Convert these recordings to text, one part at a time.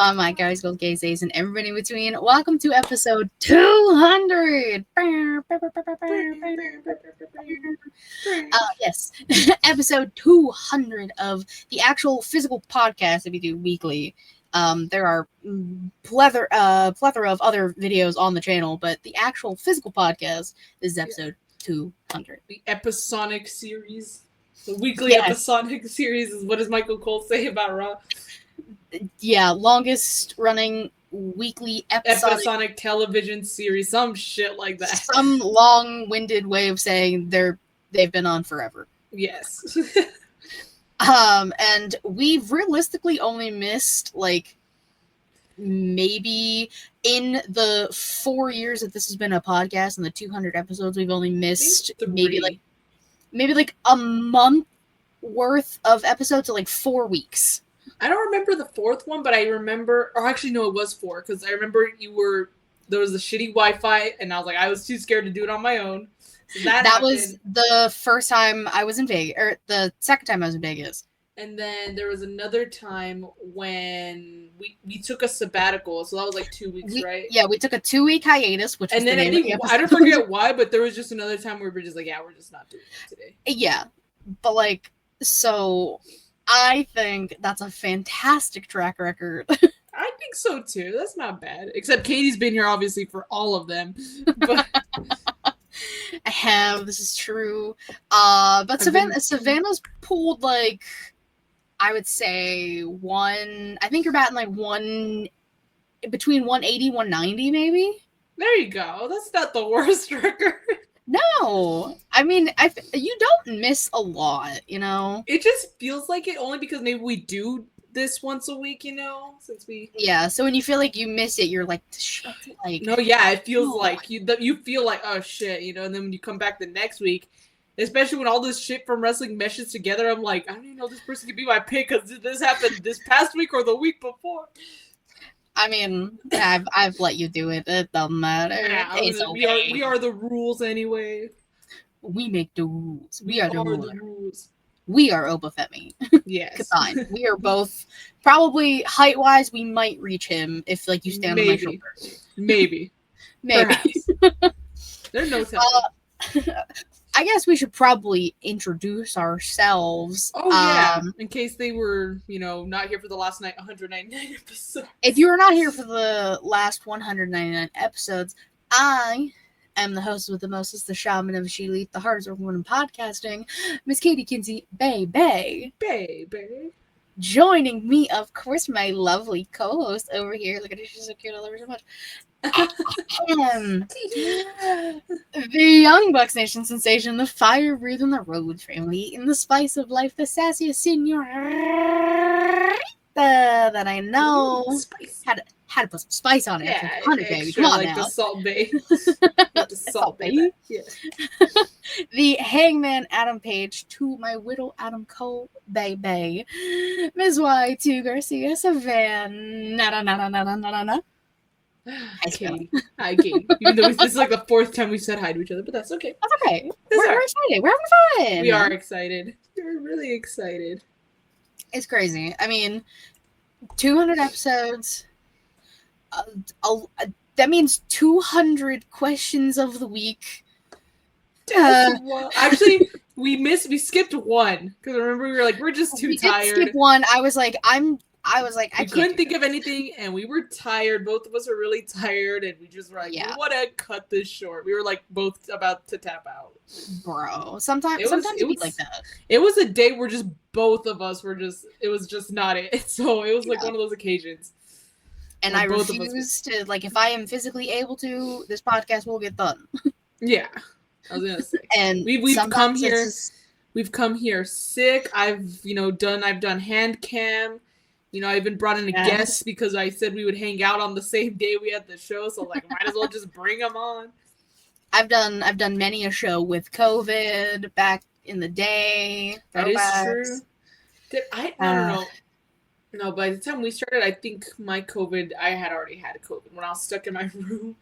I'm Mike, guys, Gold Cases, and everybody in between. Welcome to episode 200. Yes, episode 200 of the actual physical podcast that we do weekly. There are plethora of other videos on the channel, but the actual physical podcast is episode 200. The episodic series. The weekly episodic series is what does Michael Cole say about Raw? Yeah, longest running weekly episodic television series, some shit like that. Some long-winded way of saying they've been on forever. Yes. And we've realistically only missed maybe in the 4 years that this has been a podcast and the 200 episodes, we've only missed maybe a month worth of episodes, so 4 weeks. I don't remember the fourth one, but I remember, or actually no, it was 4, because I remember there was the shitty Wi-Fi, and I was too scared to do it on my own. So that was the first time I was in Vegas, or the second time I was in Vegas. And then there was another time when we took a sabbatical, so that was 2 weeks, right? Yeah, we took a 2-week hiatus, which was the name of the episode. I don't forget why, but there was just another time where we were just we're just not doing it today. Yeah, but so I think that's a fantastic track record. I think so too. That's not bad. Except Katie's been here obviously for all of them. But I have. This is true. But Savannah's pulled I would say I think you're batting between 180, 190 maybe. There you go. That's not the worst record. No, I mean, you don't miss a lot, It just feels like it only because maybe we do this once a week, since we. Yeah, so when you feel like you miss it, you're No, yeah, it feels like you feel like, oh shit, and then when you come back the next week, especially when all this shit from wrestling meshes together, I'm like, I don't even know if this person could be my pick because this happened this past week or the week before. I mean, I've let you do it. It doesn't matter. Yeah, it's okay. We are the rules anyway. We make the rules. We are the rules. We are Obafemi. Yes. Fine. We are both probably height-wise. We might reach him if you stand on my shoulder. Maybe. There's no telling. I guess we should probably introduce ourselves. Oh, yeah. In case they were, not here for the last 199 episodes. If you were not here for the last 199 episodes, I am the host with the mostest, the shaman of ShElite, the hardest working woman in podcasting, Miss Katie Kinsey, Baby. Joining me, of course, my lovely co-host over here. Look at her, she's so cute. I love her so much. The Young Bucks Nation sensation, the fire breathing, the road family, in the spice of life, the sassiest senorita that I know. Had to put some spice on it. Yeah, 100, baby. Come on now. The Salt Bay. The Salt Bay. Yeah. The Hangman Adam Page to my widow Adam Cole, baby. Ms. Y2 Garcia Savannah. Hi, Katie. Hi, Katie. Even though this is the 4th time we've said hi to each other, but that's okay. That's okay. We're excited. We're having fun. We are excited. We're really excited. It's crazy. I mean, 200 episodes. That means 200 questions of the week. Actually, we skipped one because remember we were we're just too tired. Did skip one. I was like, I couldn't think of anything, and we were tired. Both of us were really tired, and we just were we want to cut this short. We were both about to tap out. Bro, sometimes it be like that. It was a day where just both of us were it was just not it. So it was one of those occasions. And I refuse to, if I am physically able to, this podcast will get done. Yeah, I was gonna say. And we've come here. We've come here sick. I've done hand cam. I even brought in a guest because I said we would hang out on the same day we had the show. So might as well just bring them on. I've done many a show with COVID back in the day. That is true. I don't know. No, by the time we started, I think I had already had COVID when I was stuck in my room.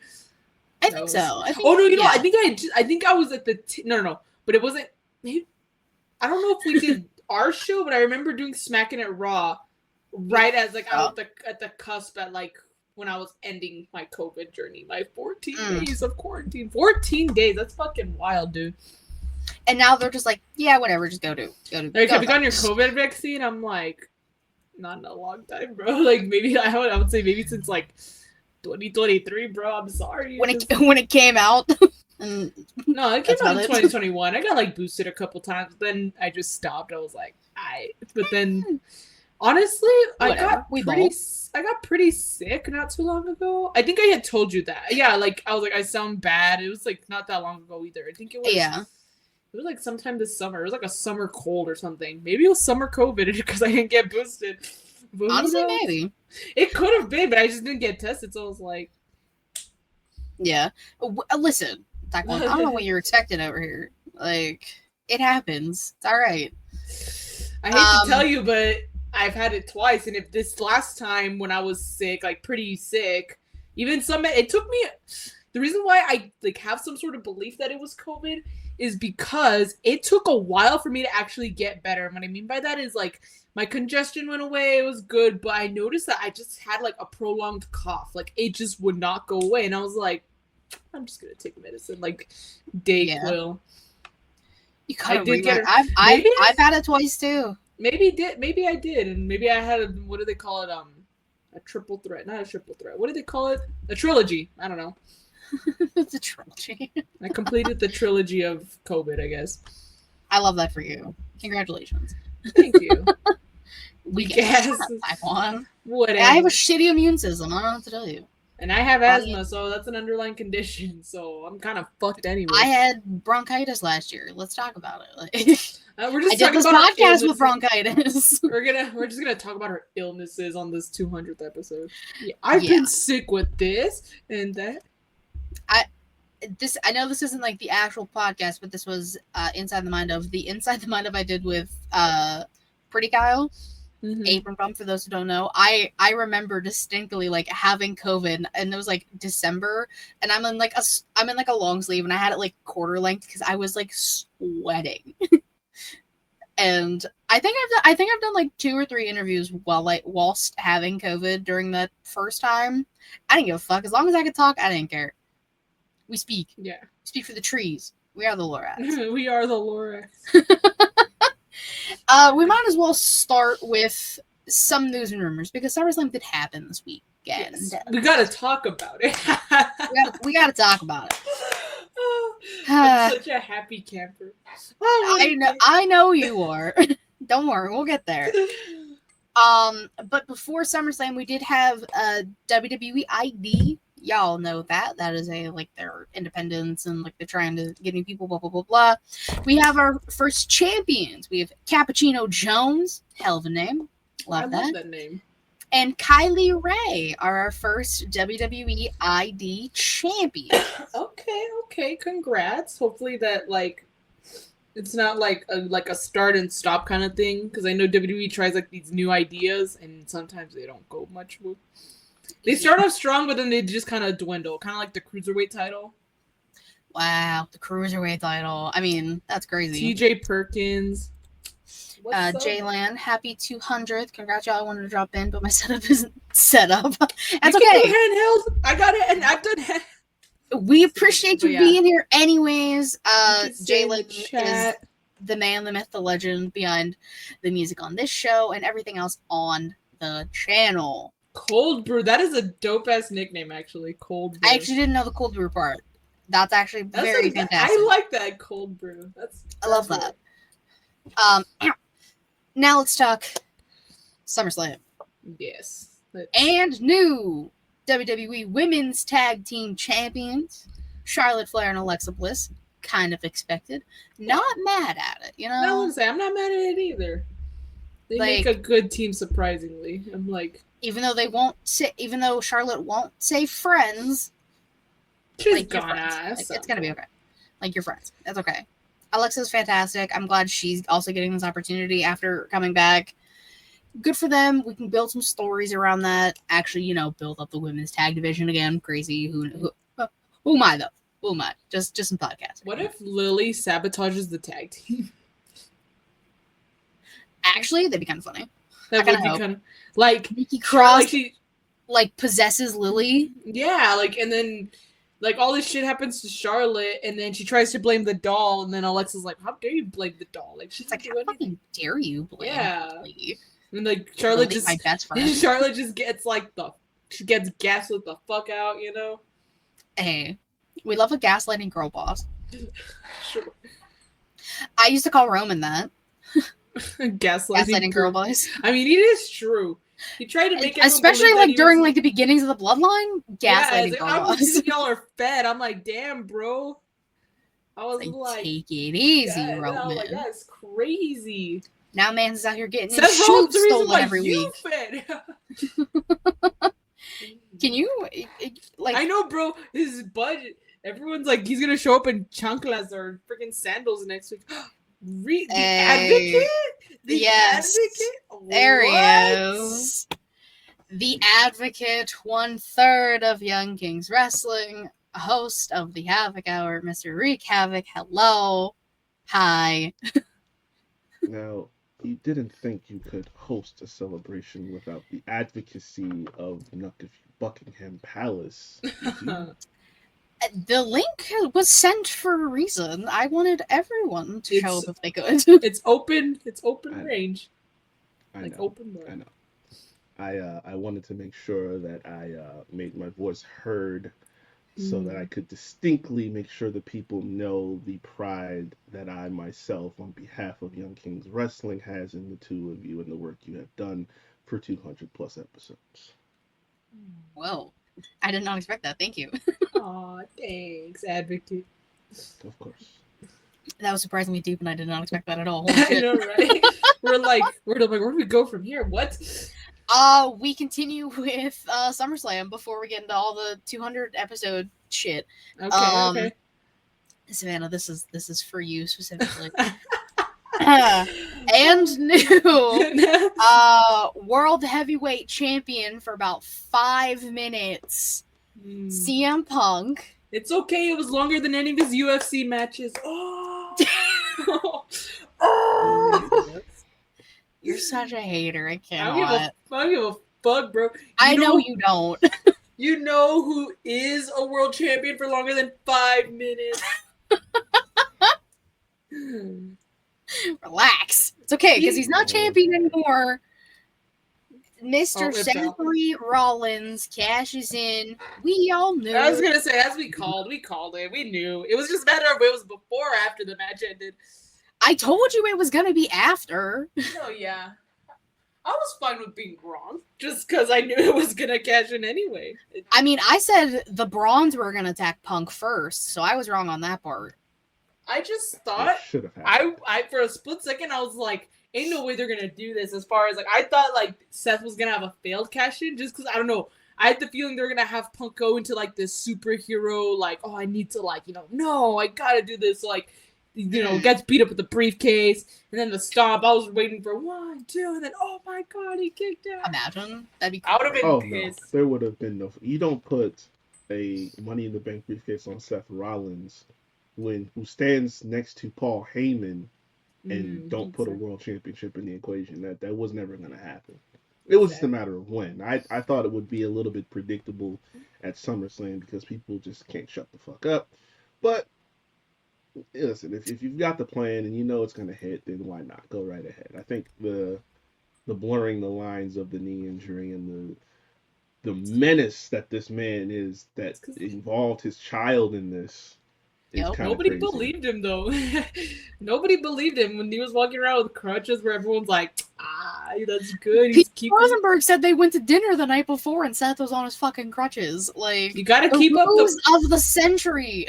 I think so. I think I was at the no, but it wasn't. Maybe, I don't know if we did our show, but I remember doing Smackin' It Raw right as like I was at the cusp at like when I was ending my COVID journey, my 14 days of quarantine. 14 days. That's fucking wild, dude. And now they're just like, yeah, whatever, just go to. Like, have you gotten your COVID vaccine? I'm like, not in a long time, bro. Like, maybe I would say maybe since like 2023, bro. I'm sorry. When it came out. No, it came out in 2021. I got like boosted a couple times, then I just stopped. I was like, but then honestly, I got pretty sick not too long ago. I think I had told you that. Yeah, like I was like, I sound bad. It was like not that long ago either. I think it was. Yeah. It was like sometime this summer. It was like a summer cold or something. Maybe it was summer COVID because I didn't get boosted. But honestly, maybe it could have been, but I just didn't get tested. So I was like, yeah. Listen, I don't know what you're expecting over here. Like, it happens. It's all right. I hate to tell you, but I've had it twice, and if this last time when I was sick, like pretty sick, it took me. The reason why I like have some sort of belief that it was COVID is because it took a while for me to actually get better. And what I mean by that is like my congestion went away, it was good, but I noticed that I just had like a prolonged cough, like it just would not go away, and I was like, I'm just gonna take medicine, like Dayquil. You kind of I've had it twice too. Maybe I did, and maybe I had what do they call it? A triple threat, not a triple threat. What do they call it? A trilogy. I don't know. It's a trilogy. I completed the trilogy of COVID, I guess. I love that for you. Congratulations. Thank you. We guess. Whatever. I have a shitty immune system. I don't know what to tell you. And I have asthma, so that's an underlying condition. So I'm kind of fucked anyway. I had bronchitis last year. Let's talk about it. We're just I did this podcast with bronchitis. We're just gonna talk about our illnesses on this 200th episode. Yeah, I've been sick with this and that. I know this isn't like the actual podcast, but this was Inside the Mind of I did with Pretty Kyle. Apron Bump, for those who don't know. I remember distinctly like having COVID, and it was like December, and I'm in like a long sleeve, and I had it like quarter length because I was like sweating. And I think I've done like 2 or 3 interviews whilst having COVID during that first time. I didn't give a fuck. As long as I could talk, I didn't care. We speak. Yeah. We speak for the trees. We are the Lorax. We are the Lorax. We might as well start with some news and rumors because SummerSlam did happen this weekend. Yes. We gotta talk about it. we gotta talk about it. I'm such a happy camper. I know you are. Don't worry, we'll get there. But before SummerSlam, we did have WWE ID. Y'all know that is a like their independence and like they're trying to get new people, blah blah blah blah. We have our first champions. We have Cappuccino Jones, hell of a name, love that name, and Kylie Ray are our first WWE ID champion. Okay, congrats. Hopefully that like it's not like a start and stop kind of thing, because I know WWE tries like these new ideas and sometimes they don't go much with. They start off strong, but then they just kind of dwindle, kind of like the Cruiserweight title. Wow, the Cruiserweight title. I mean, that's crazy. TJ Perkins. Jaylan, happy 200th. Congrats, y'all. I wanted to drop in, but my setup isn't set up. That's okay. Handheld. I got it, and I've done it. We appreciate you being here anyways. Jaylan is the man, the myth, the legend behind the music on this show and everything else on the channel. Cold Brew. That is a dope-ass nickname, actually. Cold Brew. I actually didn't know the Cold Brew part. That's actually very fantastic. I like that, Cold Brew. I love that. Now let's talk SummerSlam. Yes. And new WWE Women's Tag Team Champions, Charlotte Flair and Alexa Bliss. Kind of expected. Not mad at it, you know? I wouldn't say I'm not mad at it either. They make a good team, surprisingly. I'm like... Even though Charlotte won't say friends, she's like it's gonna be okay. Like your friends, that's okay. Alexa's fantastic. I'm glad she's also getting this opportunity after coming back. Good for them. We can build some stories around that. Actually, build up the women's tag division again. Crazy. Who am I though? Who am I? Just some podcast. What if Lily sabotages the tag team? Actually, that'd be kind of funny. That would be kind of like Nikki Cross like possesses Lily. Yeah, like, and then like all this shit happens to Charlotte, and then she tries to blame the doll, and then Alexa's like, "How dare you blame the doll?" Like she's like, "How fucking dare you blame?" Lily? And like Charlotte just my best friend. Charlotte just gets like she gets gaslit the fuck out, you know. Hey, we love a gaslighting girl boss. Sure. I used to call Roman that. gaslighting girl boss. I mean, it is true. He tried to make especially like during like the beginnings of the bloodline, gaslighting girl boss. Y'all are fed. I'm like, damn, bro. I was like take it easy, Roman. I was like, that's crazy. Now man's out here getting his shoes stolen every week. Can you like? I know, bro. His budget. Everyone's like, he's gonna show up in chanclas or freaking sandals next week. The Advocate? The Advocate? There he is. The Advocate, 1/3 of Young Kings Wrestling, host of the Havoc Hour, Mr. Riq Havoc. Hello. Hi. Now, you didn't think you could host a celebration without the advocacy of Buckingham Palace, did you? The link was sent for a reason. I wanted everyone to show up if they could. It's open range. I know. I wanted to make sure that I made my voice heard so that I could distinctly make sure that people know the pride that I myself, on behalf of Young Kings Wrestling, has in the two of you and the work you have done for 200 plus episodes. Whoa. I did not expect that. Thank you. Aw, thanks, Advocate. Of course. That was surprisingly deep, and I did not expect that at all. I know, right? We're like, where do we go from here? What? We continue with SummerSlam before we get into all the 200 episode shit. Okay. Savannah, this is for you specifically. And new world heavyweight champion for about 5 minutes, CM Punk. It's okay. It was longer than any of his UFC matches. Oh. You're such a hater. I can't. I don't give a fuck, bro. I know you don't. You know who is a world champion for longer than 5 minutes? Relax. It's okay, because he's not champion anymore. Mr. Seth Rollins cashes in. We all knew. I was gonna say, as we called it. We knew. It was just a matter of it was before or after the match ended. I told you it was gonna be after. Oh yeah. I was fine with being wrong, just because I knew it was gonna cash in anyway. I mean, I said the Brawns were gonna attack Punk first, so I was wrong on that part. I just thought I for a split second I was like, ain't no way they're gonna do this. As far as like, I thought like Seth was gonna have a failed cash in, just because I don't know. I had the feeling they're gonna have Punk go into like this superhero, like, oh, I need to like, no, I gotta do this, like, gets beat up with the briefcase, and then the stomp. I was waiting for 1, 2, and then oh my god, he kicked out. Imagine that'd be. Cool. I would have been pissed. No, there would have been no. You don't put a Money in the Bank briefcase on Seth Rollins, who stands next to Paul Heyman, and don't put a world championship in the equation. That was never going to happen. It was just a matter of when. I thought it would be a little bit predictable at SummerSlam because people just can't shut the fuck up. But listen, if you've got the plan and you know it's going to hit, then why not? Go right ahead. I think the blurring the lines of the knee injury and the menace that this man is, that involved his child in this. Nobody believed him though. Nobody believed him when he was walking around with crutches, where everyone's like, that's good. Pete Rosenberg said they went to dinner the night before and Seth was on his fucking crutches. Like, you gotta keep up of the century.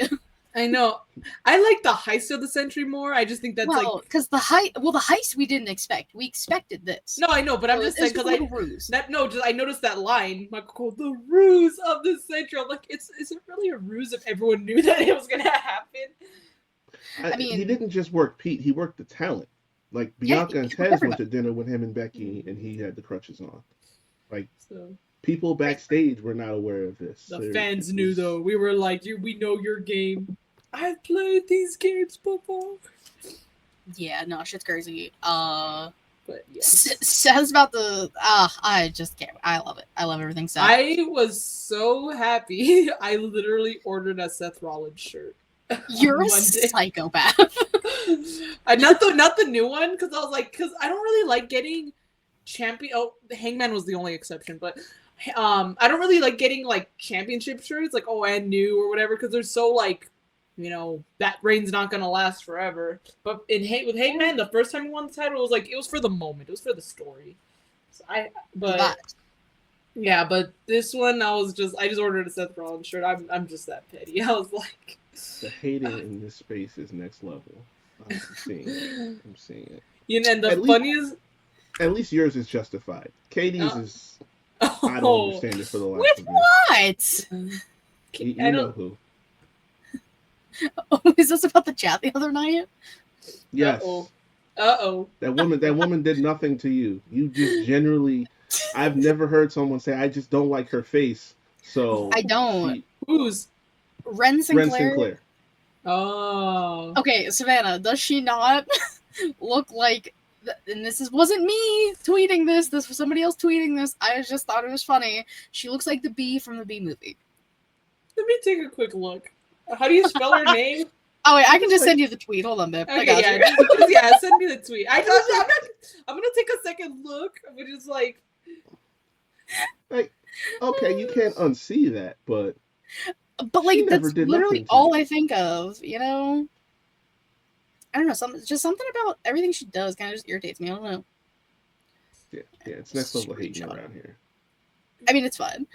I know. I like the heist of the century more. I just think that's because the heist we didn't expect. We expected this. No, I know, but I'm just saying because I noticed that line, Michael, the ruse of the century. I'm like, is it really a ruse if everyone knew that it was gonna happen? I mean, he didn't just work Pete; he worked the talent. Like Bianca and Tez went to dinner with him and Becky, and he had the crutches on. Like, people backstage were not aware of this. The fans knew, though. We were like, we know your game. I've played these games before. Yeah, no, shit's crazy. But But yeah. Says about the I just can't. I love it. I love everything Seth. I was so happy. I literally ordered a Seth Rollins shirt. You're a psychopath. Not the new one, because I was like, because I don't really like getting champion. Oh, Hangman was the only exception, but I don't really like getting like championship shirts, like and new or whatever, because they're so like, that reign's not gonna last forever. But with Hangman, the first time he won the title, it was like it was for the moment, it was for the story. So but this one I just ordered a Seth Rollins shirt. I'm just that petty. I was like, the hating in this space is next level. I'm seeing it. And the funniest. At least yours is justified. Katie's is. I don't understand it for the life with of me. What? You know who? Oh, is this about the chat the other night? Yes. Uh-oh. That woman did nothing to you. You just generally. I've never heard someone say, "I just don't like her face." So I don't. Who's? Ren Sinclair. Oh. Okay, Savannah, does she not look like? And wasn't me tweeting this. This was somebody else tweeting this. I just thought it was funny. She looks like the bee from the Bee Movie. Let me take a quick look. How do you spell her name? Oh wait, I can just send you the tweet. Hold on, babe. Okay, send me the tweet. I'm gonna take a second look. I'm just like, okay, you can't unsee that, but like that's literally all I think of. I don't know, something about everything she does kind of just irritates me. I don't know. Yeah, it's next level hating around here. I mean, it's fun.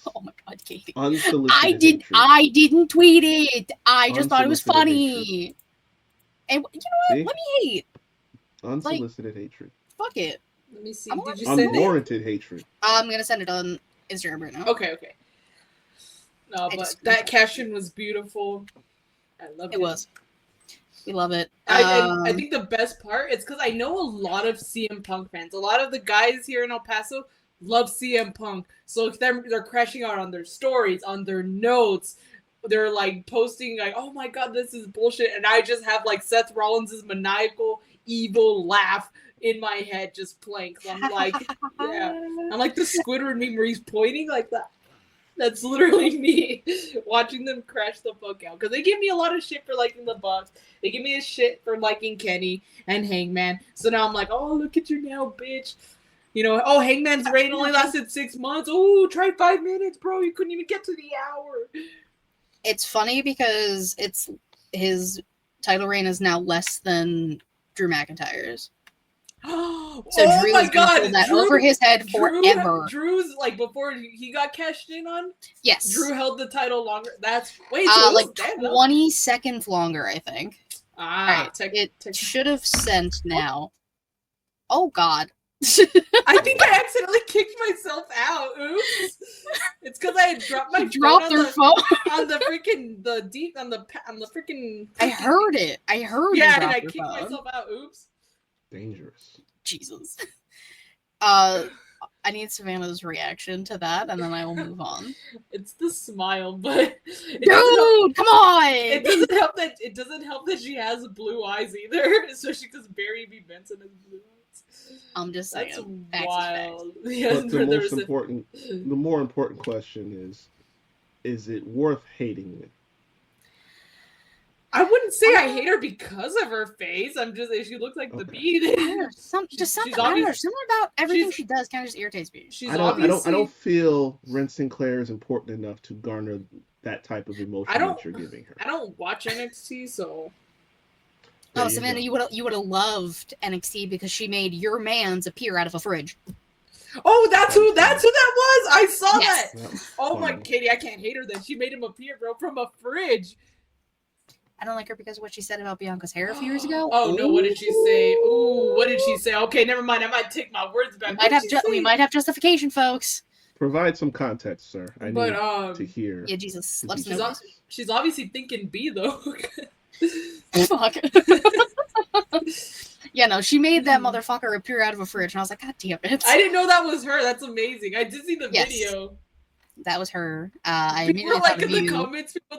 Oh my god, Katie! I didn't tweet it. I just thought it was funny. And you know what? Let me hate. Unsolicited hatred. Fuck it. Let me see. Did you send it? Unwarranted hatred. I'm gonna send it on Instagram right now. Okay. No, but that caption was beautiful. I love it. It was. We love it. I think the best part is because I know a lot of CM Punk fans. A lot of the guys here in El Paso love CM Punk. So they're crashing out on their stories, on their notes. They're like posting like, "Oh my god, this is bullshit," and I just have like Seth Rollins' maniacal, evil laugh in my head just playing. So I'm like, yeah, I'm like the Squidward meme where he's pointing like that. That's literally me watching them crash the fuck out. Because they give me a lot of shit for liking the Bucks. They give me a shit for liking Kenny and Hangman. So now I'm like, oh, look at you now, bitch. Hangman's reign only lasted 6 months. Oh, try 5 minutes, bro. You couldn't even get to the hour. It's funny because his title reign is now less than Drew McIntyre's. So Drew is going to hold that over his head forever. Drew's like before he got cashed in on. Yes, Drew held the title longer. That's like 20 seconds longer, I think. Right. It should have sent now. Oh God. I think I accidentally kicked myself out. Oops. It's because I had dropped my phone on the freaking on the freaking. I heard it. Yeah, and I kicked myself out. Oops. Dangerous. Jesus. I need Savannah's reaction to that, and then I will move on. It's the smile, but come on! It doesn't help that she has blue eyes either, especially because Barry B. Benson has blue eyes. I'm just saying. That's wild. Yeah, but the more important question is it worth hating it? I wouldn't say I hate her because of her face. I'm just she looks like the bee. Something about everything she does kind of just irritates me. I don't feel Ren Sinclair is important enough to garner that type of emotion that you're giving her. I don't watch NXT, so. Oh, Savannah, you would have loved NXT because she made your man's appear out of a fridge. Oh, that's who that was. I saw that. Oh funny. My Katie, I can't hate her then. She made him appear, bro, from a fridge. I don't like her because of what she said about Bianca's hair a few years ago. Oh no, what did she say? Ooh, what did she say? Okay, never mind. I might take my words back. We might have justification, folks. Provide some context, sir. I need to hear. Yeah, Jesus. Let us know. She's obviously thinking B though. Fuck. Yeah, no, she made that motherfucker appear out of a fridge, and I was like, God damn it. I didn't know that was her. That's amazing. I did see the video. that was her. I people immediately were like thought of in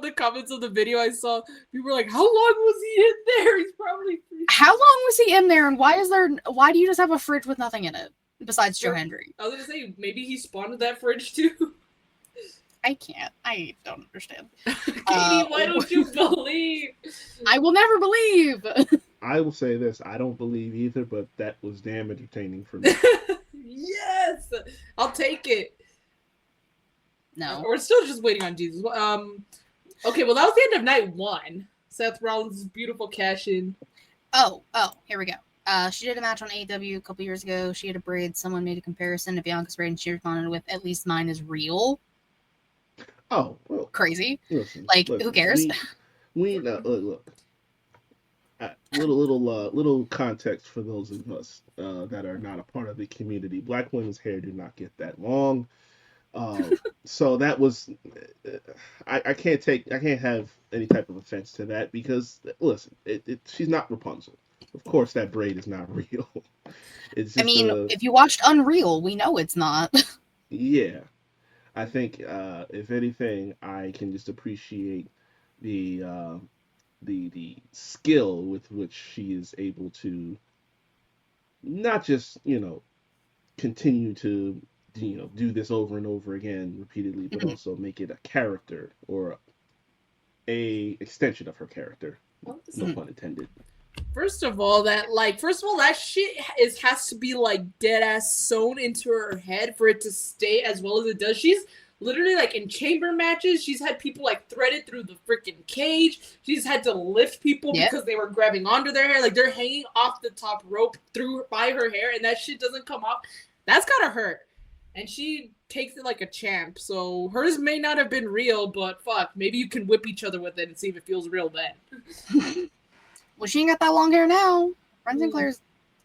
the comments of the video I saw, people were like, how long was he in there? He's probably How long was he in there, and why do you just have a fridge with nothing in it besides Joe Hendry? I was gonna say, maybe he spawned that fridge too. I don't understand. Katie, why don't you believe? I will never believe. I will say this, I don't believe either, but that was damn entertaining for me. Yes! I'll take it. No. We're still just waiting on Jesus. Okay, well, that was the end of night 1. Seth Rollins' beautiful cash-in. Oh, here we go. She did a match on AEW a couple years ago. She had a braid. Someone made a comparison to Bianca's braid, and she responded with, "At least mine is real." Oh, well, crazy. Listen, who cares? We look. Little context for those of us that are not a part of the community. Black women's hair do not get that long. So that was, I can't have any type of offense to that because listen, she's not Rapunzel. Of course, that braid is not real. It's just if you watched Unreal, we know it's not. Yeah, I think if anything, I can just appreciate the skill with which she is able to not just continue to do this over and over again repeatedly, but also make it a character or a extension of her character. No pun intended. First of all, that shit has to be like dead ass sewn into her head for it to stay as well as it does. She's literally like in chamber matches. She's had people like threaded through the freaking cage. She's had to lift people because they were grabbing onto their hair. Like they're hanging off the top rope by her hair, and that shit doesn't come off. That's gotta hurt. And she takes it like a champ. So hers may not have been real, but fuck, maybe you can whip each other with it and see if it feels real then. Well, she ain't got that long hair now. Ren Sinclair's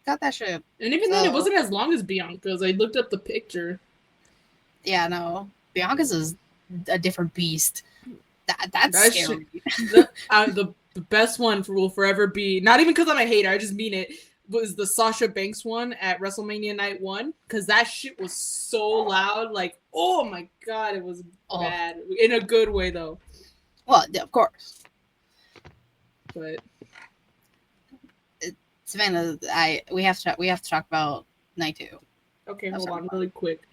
got that shit. And even then, it wasn't as long as Bianca's. I looked up the picture. Yeah, no. Bianca's is a different beast. That's scary. The best one will forever be, not even because I'm a hater, I just mean it, was the Sasha Banks one at WrestleMania Night 1. Because that shit was so loud. Like, oh my god, it was bad. In a good way, though. Well, yeah, of course. But Savannah, we have to talk about night 2. Okay, hold on, really quick.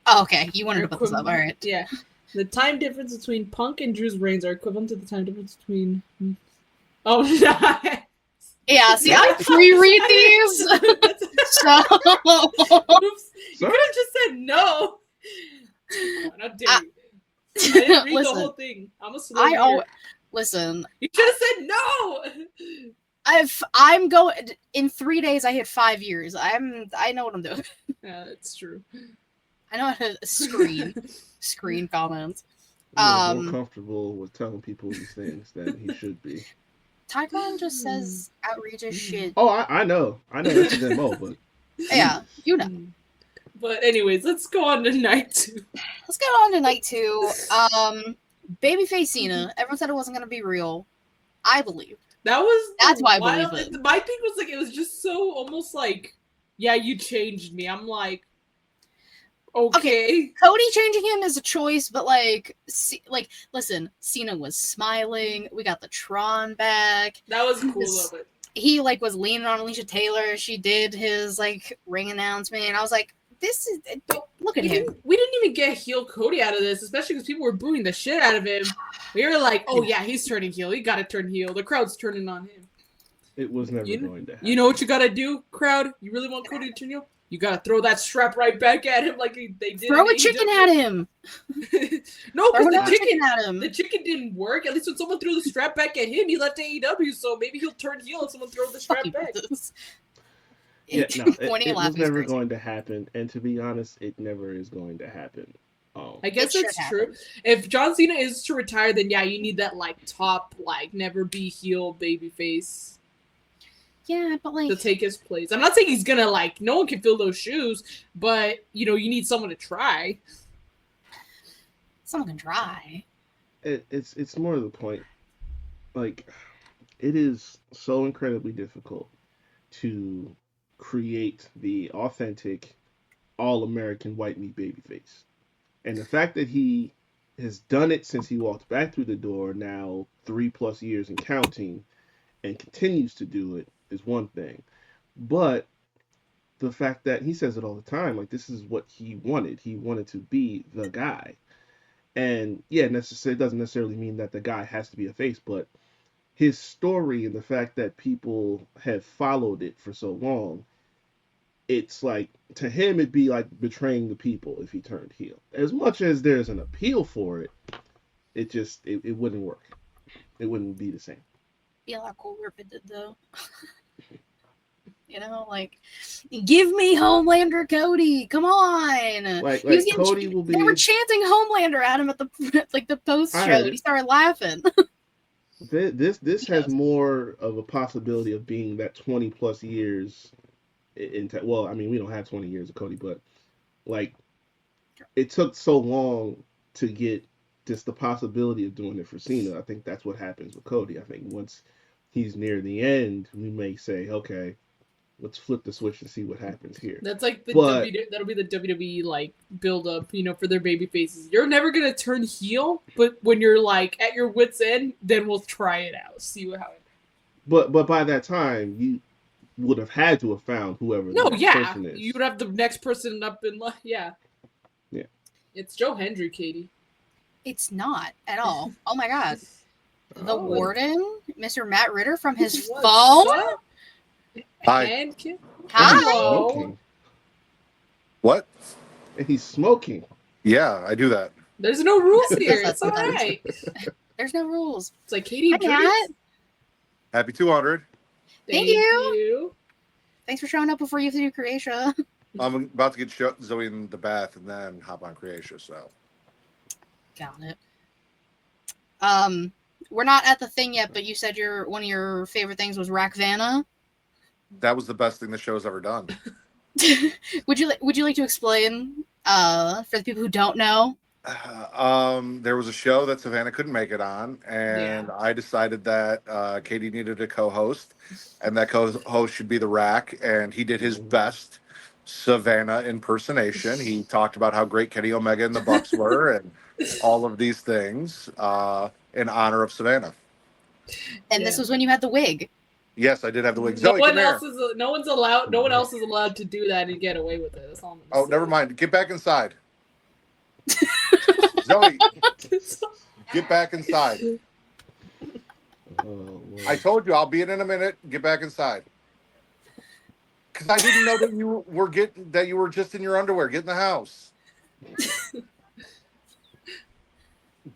Oh, okay. You wanted to put this up, all right? Yeah, the time difference between Punk and Drew's reigns are equivalent to the time difference between. Oh, yeah. See, I pre-read these, so. Oops. You could have just said no. How dare you? I didn't read the whole thing. I'm a slow. Listen. You should have said no. I'm going in 3 days. I hit 5 years. I know what I'm doing. Yeah, that's true. I know how to screen comments. More comfortable with telling people these things than he should be. Tycon just says outrageous shit. Oh, I know that's his MO, but yeah, you know. But anyways, let's go on to night 2. Let's go on to night 2. Babyface Cena. Everyone said it wasn't gonna be real. I believe. That's why I believe it. My thing was like, it was just so almost like, yeah, you changed me. I'm like, okay. Cody changing him is a choice, but listen, Cena was smiling. We got the Tron back. That was cool, but he was leaning on Alicia Taylor. She did his ring announcement, and I was like, this is look at him. We didn't even get heel Cody out of this, especially because people were booing the shit out of him. We were like, oh yeah, he's turning heel. He got to turn heel. The crowd's turning on him. It was never going to happen. You know what you got to do, crowd? You really want Cody to turn heel? You got to throw that strap right back at him like they did. Throw a chicken at him. No, because the chicken didn't work. At least when someone threw the strap back at him, he left AEW, so maybe he'll turn heel if someone throws the strap back. Yeah, no, it was never going to happen, and to be honest, it never is going to happen. I guess it's true. If John Cena is to retire, then yeah, you need that top never be heel babyface. Yeah, but to take his place. I'm not saying he's gonna no one can fill those shoes, but you need someone to try. Someone can try. It's more to the point. It is so incredibly difficult to create the authentic all-American white meat babyface. And the fact that he has done it since he walked back through the door, now 3+ years and counting, and continues to do it is one thing. But the fact that he says it all the time, like this is what he wanted. He wanted to be the guy. And yeah, it doesn't necessarily mean that the guy has to be a face, but his story and the fact that people have followed it for so long, it's like to him it'd be like betraying the people if he turned heel. As much as there's an appeal for it, it wouldn't work. It wouldn't be the same. Be a lot cooler if it did though. Like, give me Homelander Cody. Come on. Like Cody will be. They were chanting Homelander at him at the post show, and he started laughing. This has more of a possibility of being that 20+ years. Well, I mean, we don't have 20 years of Cody, but like, it took so long to get just the possibility of doing it for Cena. I think that's what happens with Cody. I think once he's near the end, we may say, okay, let's flip the switch and see what happens here. That's like that'll be the WWE like build up, for their baby faces. You're never gonna turn heel, but when you're like at your wit's end, then we'll try it out, see how it. But by that time, you would have had to have found whoever the next person is. You would have the next person up in yeah. It's Joe Hendry, Katie. It's not at all. Oh my god. The warden, Mr. Matt Ritter from his phone. Hi. Hi. What? And he's smoking. Yeah, I do that. There's no rules here. It's all right. There's no rules. It's like Katie. Happy 200. Thank you. Thanks for showing up before you have to do Croatia. I'm about to get Zoe in the bath and then hop on Croatia, so. Got it. We're not at the thing yet, but you said one of your favorite things was Rakvana. That was the best thing the show's ever done. Would you like to explain for the people who don't know? There was a show that Savannah couldn't make it on, and I decided that Katie needed a co-host, and that co-host should be the Rack, and he did his best Savannah impersonation. He talked about how great Kenny Omega and the Bucks were, and all of these things in honor of Savannah. And this was when you had the wig. Yes, I did have the wig. No Zoe, one else is allowed to do that and get away with it. That's all I'm saying. Never mind. Get back inside. Zoe, get back inside. I told you I'll be in a minute. Get back inside. Because I didn't know that you were just in your underwear. Get in the house.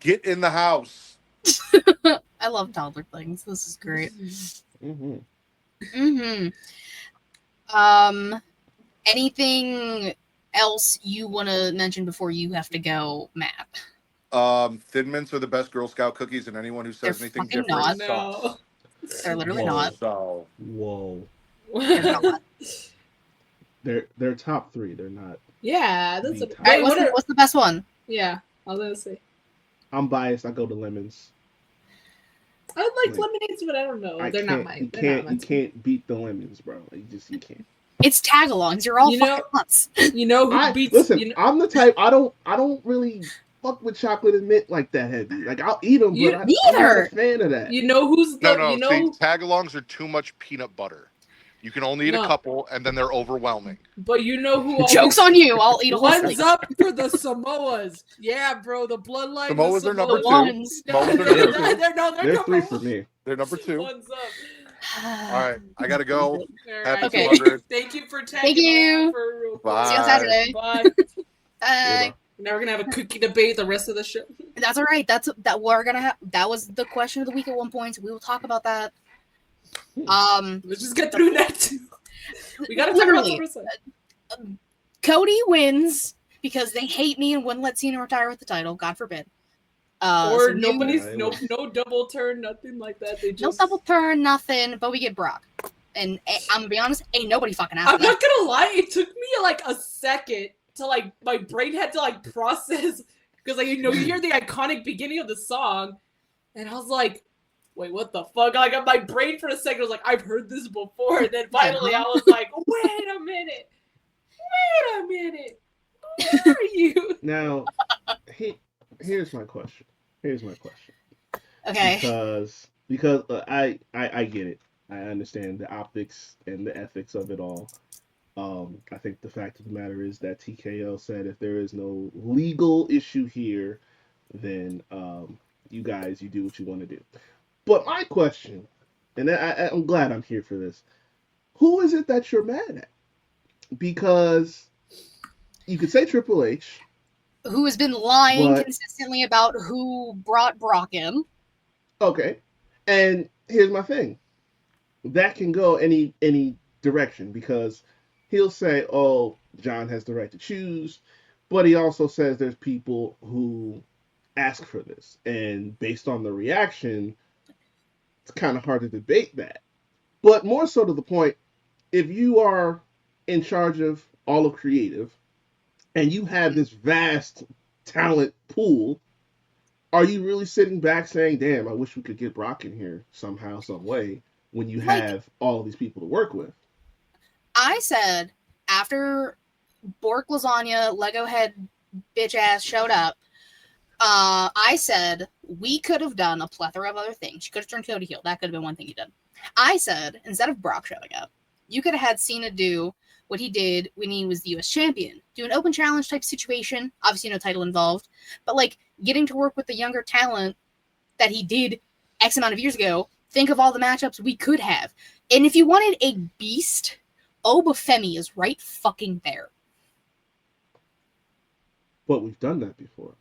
Get in the house. I love toddler things. This is great. Anything else you want to mention before you have to go, Matt? Thin Mints are the best Girl Scout cookies, and anyone who says anything different sucks. They're literally not. So. Whoa. They're not. They're top 3. They're not. Yeah, that's what's the best one? Yeah, I was gonna say. I'm biased. I go to lemons. I like lemonades, but I don't know. They're not mine. You can't beat the lemons, bro. You can't. It's tag-alongs. You're all fucking nuts. You know who beats? Listen, I'm the type. I don't really fuck with chocolate and mint like that heavy. Like I'll eat them, but I'm not a fan of that. You know who's the? No. See, tag-alongs are too much peanut butter. You can only eat a couple, and then they're overwhelming. But you know who? Joke's on you. I'll eat a whole One's up for the Samoas. Yeah, bro. The bloodline. Samoas are number 2. They're 3 for me. They're number 2. One's up. All right, I gotta go. Happy Okay. 200. Thank you for tagging. Thank you. Bye. See you on Saturday. Bye. Bye. Now we're gonna have a cookie debate the rest of the show. That's all right. That we're gonna have. That was the question of the week at one point. So we will talk about that. Let's just get through that too. We gotta talk about the first one. Cody wins because they hate me and wouldn't let Cena retire with the title. God forbid. Or nobody's no double turn, nothing like that. They just no double turn, nothing. But we get Brock, and I'm gonna be honest, ain't nobody fucking out. I'm not gonna lie, it took me like a second to like my brain had to like process because like you hear the iconic beginning of the song, and I was like, wait, what the fuck? Like my brain for a second was like, I've heard this before, and then finally I was like, wait a minute. Where are you? Now, here's my question. Okay. Because I get it. I understand the optics and the ethics of it all. I think the fact of the matter is that TKO said if there is no legal issue here, then you guys, you do what you want to do. But my question, and I'm glad I'm here for this, who is it that you're mad at? Because you could say Triple H, who has been lying but consistently about who brought Brock in. okay, and here's my thing. That can go any direction because he'll say, "Oh, John has the right to choose," but he also says there's people who ask for this, and based on the reaction, it's kind of hard to debate that. But more so to the point, if you are in charge of all of creative and you have this vast talent pool, are you really sitting back saying, "Damn, I wish we could get Brock in here somehow, some way," when you have all these people to work with? I said after Bork Lasagna, Lego Head bitch ass showed up, I said we could have done a plethora of other things. She could have turned Cody heel. That could have been one thing you did. I said instead of Brock showing up, you could have had Cena do what he did when he was the U.S. champion, do an open challenge type situation. Obviously, no title involved, but like getting to work with the younger talent that he did X amount of years ago. Think of all the matchups we could have. And if you wanted a beast, Obafemi is right fucking there. But we've done that before.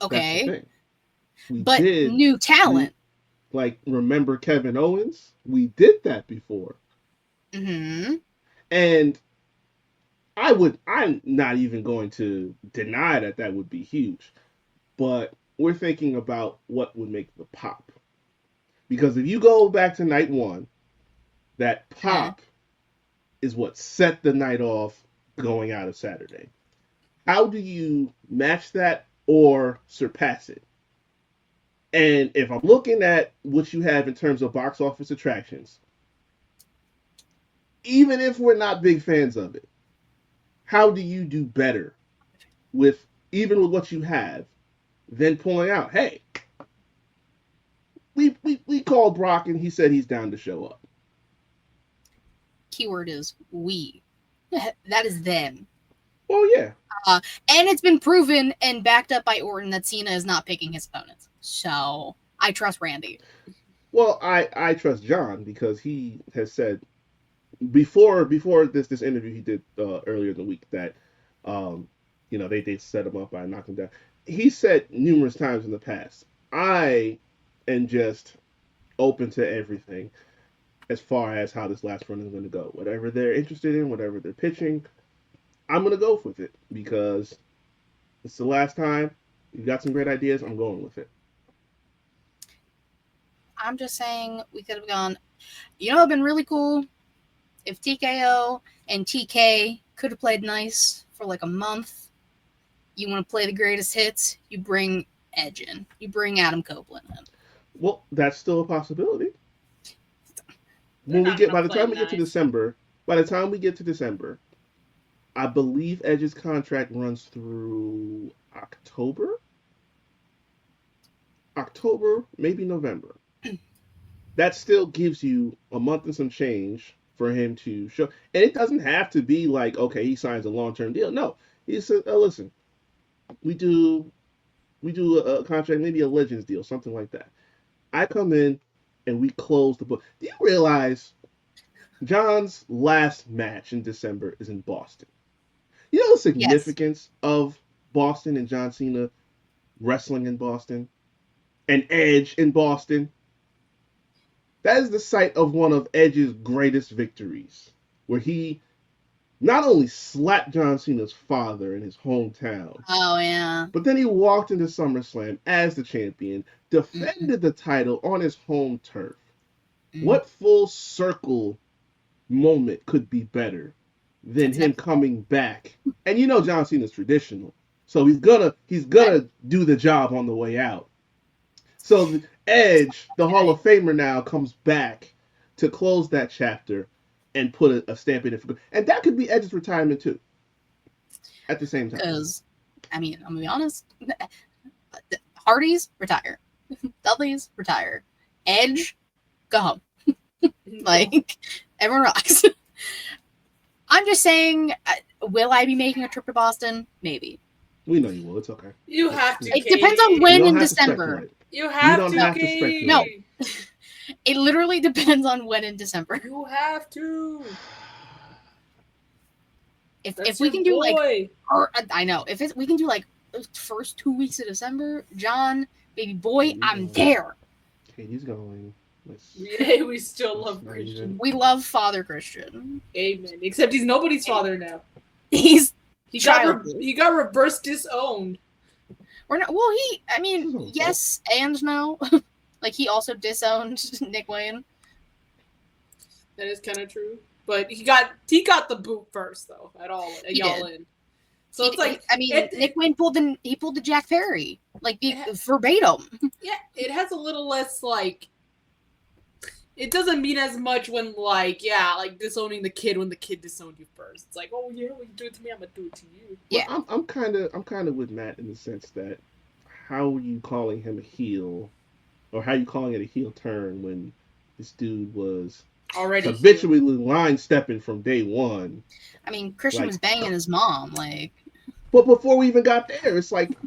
Okay. We but did new talent. Remember Kevin Owens? We did that before. Mm-hmm. And I'm not even going to deny that would be huge. But we're thinking about what would make the pop. Because if you go back to night one, that pop is what set the night off going out of Saturday. How do you match that or surpass it? And if I'm looking at what you have in terms of box office attractions, even if we're not big fans of it, how do you do better with what you have than pulling out, hey, we called Brock and he said he's down to show up. Keyword is we. That is them. Oh yeah. And it's been proven and backed up by Orton that Cena is not picking his opponents. So I trust Randy. Well, I trust John because he has said before this interview he did earlier in the week that they set him up by knocking him down. He said numerous times in the past, I am just open to everything as far as how this last run is going to go. Whatever they're interested in, whatever they're pitching, I'm going to go with it because it's the last time. You've got some great ideas. I'm going with it. I'm just saying we could have gone, it would have been really cool if TKO and TK could have played nice for like a month. You want to play the greatest hits, you bring Edge in. You bring Adam Copeland in. Well, that's still a possibility. By the time we get to December, I believe Edge's contract runs through October, maybe November. That still gives you a month and some change for him to show. And it doesn't have to be like, okay, he signs a long-term deal. No, he said, listen, we do a contract, maybe a Legends deal, something like that. I come in and we close the book. Do you realize John's last match in December is in Boston? You know the significance of Boston and John Cena wrestling in Boston and Edge in Boston? That is the site of one of Edge's greatest victories, where he not only slapped John Cena's father in his hometown. Oh, yeah. But then he walked into SummerSlam as the champion, defended the title on his home turf. What full circle moment could be better than him coming back? And John Cena's traditional, so he's gonna do the job on the way out. So Edge, the Hall of Famer, now comes back to close that chapter and put a stamp in it. And that could be Edge's retirement too. At the same time. Because, I mean, I'm going to be honest. Hardys, retire. Dudleys, retire. Edge, go home. Like, everyone rocks. I'm just saying, will I be making a trip to Boston? Maybe. We know you will. It's okay. You have to. It depends on when in December. You have to. Speculate. No. It literally depends on when in December. You have to. If we can do like, or I know if we can do like the first 2 weeks of December, John, baby boy, I'm there. Katie's going. Yeah, we still love Christian. We love Father Christian. Amen. Except he's nobody's father now. He got reverse disowned. Or not? Well, yes and no. Like he also disowned Nick Wayne. That is kind of true. But he got the boot first though. Y'all in. So it's like Nick Wayne pulled the Jack Perry verbatim. Yeah, it has a little less like. It doesn't mean as much when disowning the kid when the kid disowned you first. It's like, oh yeah, when you do it to me, I'm gonna do it to you. Yeah, well, I'm kind of with Matt in the sense that how are you calling him a heel, or how are you calling it a heel turn when this dude was already habitually line stepping from day one? I mean, Christian was banging his mom, like. But before we even got there, it's like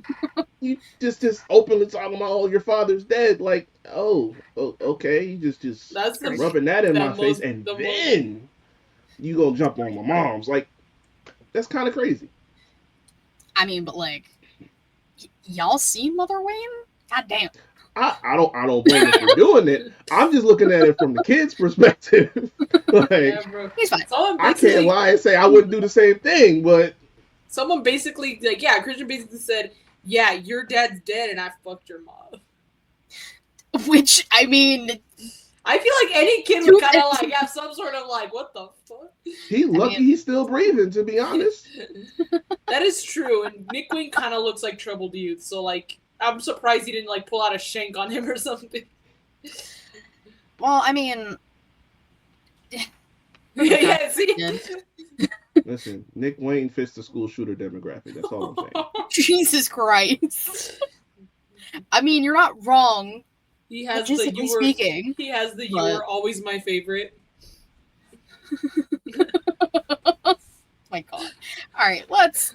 you just openly talking about, oh, your father's dead. Like, oh okay, you just rubbing that in my face, and then you gonna jump on my mom's. Like, that's kind of crazy. I mean, but like, y'all see Mother Wayne? God damn. I don't blame him for doing it. I'm just looking at it from the kid's perspective. Like, he's fine. I can't lie and say I wouldn't do the same thing, but. Someone basically, Christian basically said, yeah, your dad's dead and I fucked your mom. Which, I mean... I feel like any kid would kind of have some sort of what the fuck? He's lucky he's still breathing, to be honest. That is true, and Nick Wayne kind of looks like troubled youth, so I'm surprised he didn't pull out a shank on him or something. Well, I mean... yeah, see? Listen, Nick Wayne fits the school shooter demographic. That's all I'm saying. Jesus Christ. I mean, you're not wrong. He has speaking. He has the "you were always my favorite." My God. All right, let's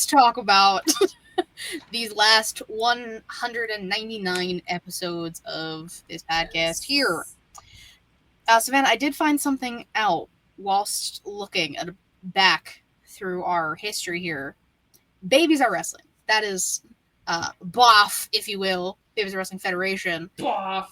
talk about these last 199 episodes of this podcast here. Savannah, I did find something out whilst looking back through our history here. Babies Are Wrestling. That is BOF, if you will. Babies Are Wrestling Federation. BOF.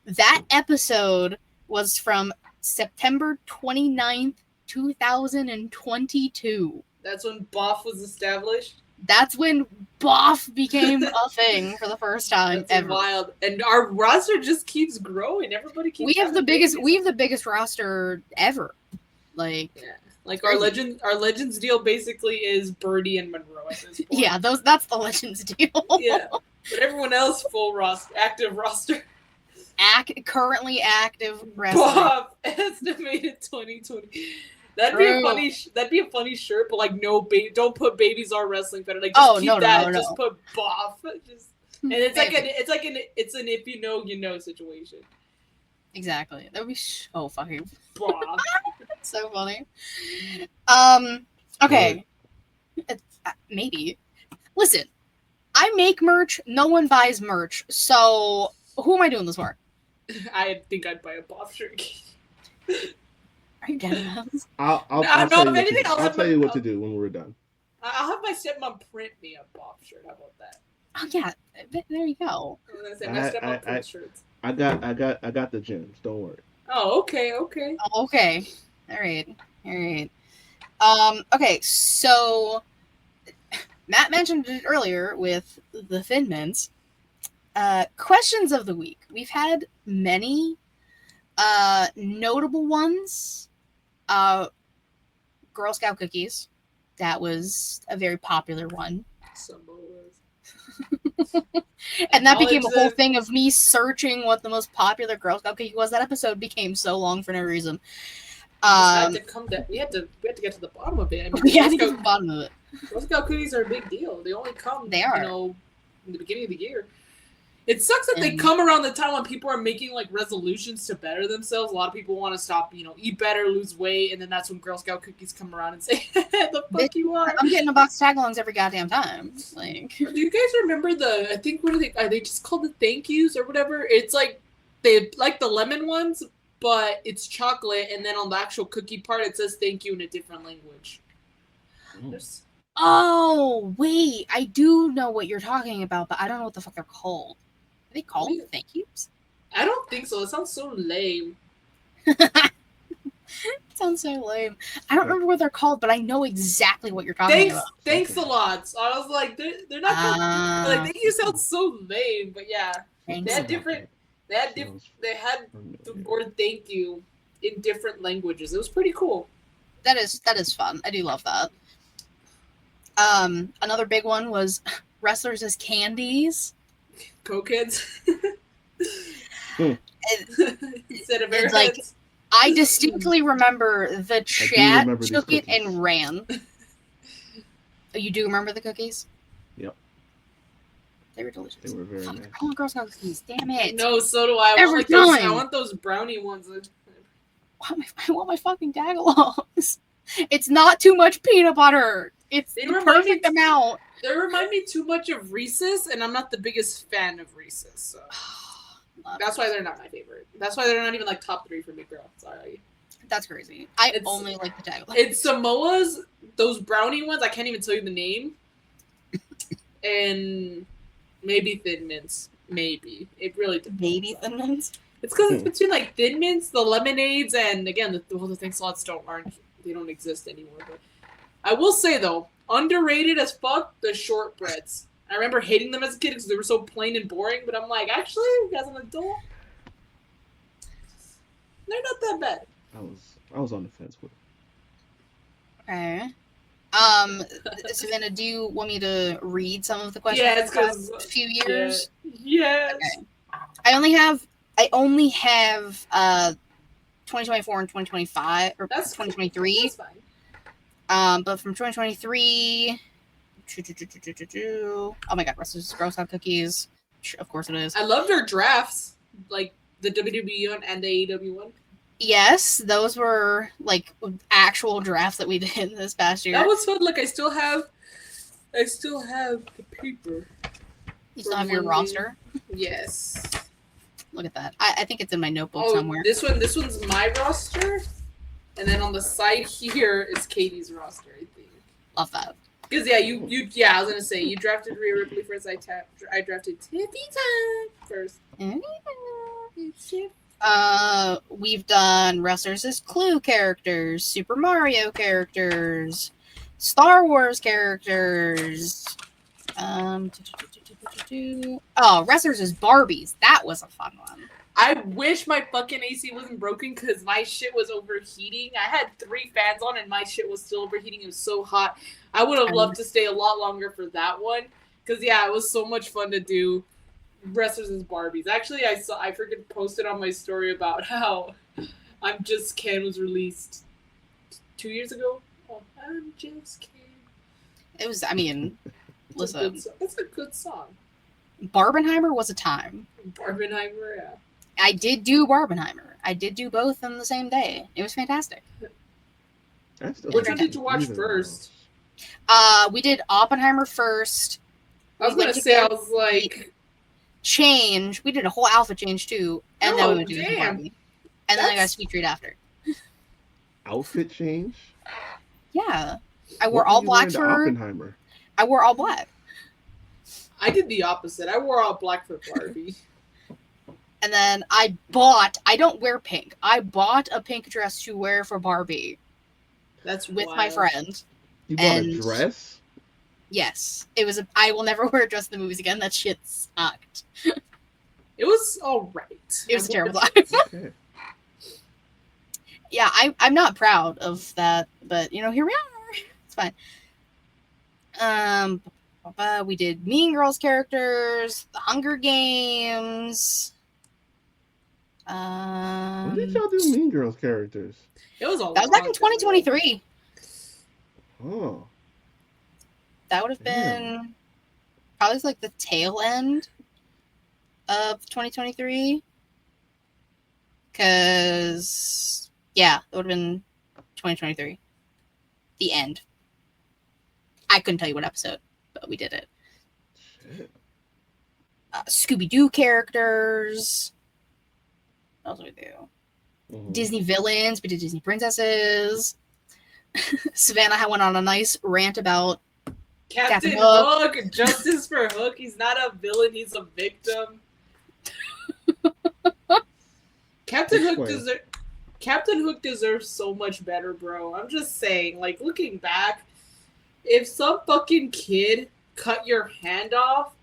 That episode was from September 29th, 2022. That's when BOF was established? That's when BOF became a thing for the first time ever. Wild. And our roster just keeps growing. Everybody keeps we have the biggest roster ever. Our Legends deal basically is Birdie and Monroe at this point. Yeah, that's the Legends deal. Yeah. But everyone else full roster, active roster. Currently active wrestling. BOF estimated 2020. That'd be a funny shirt, but don't put Babies Are Wrestling Better. Just put BOF. And it's an if you know you know situation. Exactly. That would be so fucking BOF. so funny. Okay. Maybe. Listen, I make merch. No one buys merch. So who am I doing this for? I think I'd buy a BOF shirt. Are you dead ass? I'll tell you what to do when we're done. I'll have my stepmom print me a BOF shirt. How about that? Oh yeah, there you go. I was gonna say my stepmom print shirts. I got the gems. Don't worry. Oh, okay. Oh, okay. All right. Okay, so Matt mentioned it earlier with the Thin Mints. Questions of the week. We've had many notable ones. Girl Scout cookies. That was a very popular one. And that became a whole thing of me searching what the most popular Girl Scout cookie was. That episode became so long for no reason. We had to get to the bottom of it. We had to get to the bottom of it. Girl Scout cookies are a big deal. They only come, They are. In the beginning of the year. It sucks that they come around the time when people are making like resolutions to better themselves. A lot of people want to stop, eat better, lose weight, and then that's when Girl Scout cookies come around and say, "The fuck you are." I'm getting a box of tagalongs every goddamn time. Like, do you guys remember I think what are they just called the thank yous or whatever? It's like they like the lemon ones, but it's chocolate, and then on the actual cookie part, it says thank you in a different language. Oh wait, I do know what you're talking about, but I don't know what the fuck they're called. Are they called thank yous? I don't think so. It sounds so lame. It sounds so lame. I don't remember what they're called, but I know exactly what you're talking about. Thanks a lot. So I was like, they're not called, like thank you sounds so lame, but yeah, they had different. They had the word thank you in different languages. It was pretty cool. That is fun. I do love that. Another big one was wrestlers as candies. Cokeheads. Instead of airheads. Like, I distinctly remember the chat took it and ran. Oh, you do remember the cookies? Yep. They were delicious. They were very nice. Oh, Girl Scout cookies. Damn it. No, so do I. I want those brownie ones. I want my fucking tagalongs. It's not too much peanut butter. It's the perfect amount. They remind me too much of Reese's, and I'm not the biggest fan of Reese's. So that's why they're not my favorite. That's why they're not even like top 3 for me, girl. Sorry. That's crazy. I only like the tagalongs. It's Samoa's, those brownie ones. I can't even tell you the name. And maybe Thin Mints. Maybe. It really depends. Maybe Thin Mints? It's because it's between like Thin Mints, the lemonades, and again, the thank slots they don't exist anymore. But I will say though, underrated as fuck, the shortbreads. I remember hating them as a kid because they were so plain and boring, but I'm like, actually, as an adult, they're not that bad. I was on the fence with it. Okay. Savannah, do you want me to read some of the questions? Yeah, for the last few years. Yes. Okay. I only have 2024 and 2025 or That's 2023. That's fine. But from 2023, oh my god, Russell's Girl Scout cookies. Of course it is. I loved our drafts, like the WWE one and the AEW one. Yes, those were like actual drafts that we did this past year. That was fun. Like I still have the paper. You still have your roster? Yes. Look at that. I think it's in my notebook somewhere. This one's my roster, and then on the side here is Katie's roster. I think. Love that. Because I was gonna say you drafted Rhea Ripley first. I drafted Tiffy Time first. We've done wrestlers as Clue characters, Super Mario characters, Star Wars characters. Wrestlers as Barbies. That was a fun one. I wish my fucking AC wasn't broken because my shit was overheating. I had 3 fans on and my shit was still overheating. It was so hot. I would have loved to stay a lot longer for that one because it was so much fun to do wrestlers as Barbies. Actually, I freaking posted on my story about how I'm Just Ken was released 2 years ago. Oh, I'm Just Ken. It was. I mean, listen, it's a good song. Barbenheimer was a time. Barbenheimer, yeah. I did do Barbenheimer. I did do both on the same day. It was fantastic. Which one did you watch first? We did Oppenheimer first. I was gonna say, I was like, Change. We did a whole outfit change too, and then we went to the Barbie. And then I got Sweet Treat after. Outfit change? Yeah, I wore all black for Oppenheimer. I wore all black. I did the opposite. I wore all black for Barbie. And then I don't wear pink. I bought a pink dress to wear for Barbie. That's with wild. My friend. You bought a dress? Yes. It was I will never wear a dress in the movies again. That shit sucked. It was alright. It was terrible. Okay. Yeah, I'm not proud of that, but here we are. It's fine. We did Mean Girls characters, The Hunger Games. When did y'all do Mean Girls characters? It was all that was back in 2023. Oh. that would have been probably like the tail end of 2023. Because, yeah, it would have been 2023. The end. I couldn't tell you what episode, but we did it. Shit. Scooby-Doo characters. What else did we do? Mhm. Disney villains. We did Disney princesses. Savannah went on a nice rant about Captain Captain Hook. Justice for Hook. He's not a villain. He's a victim. Captain Hook deserves so much better, bro. I'm just saying, like, looking back, if some fucking kid cut your hand off,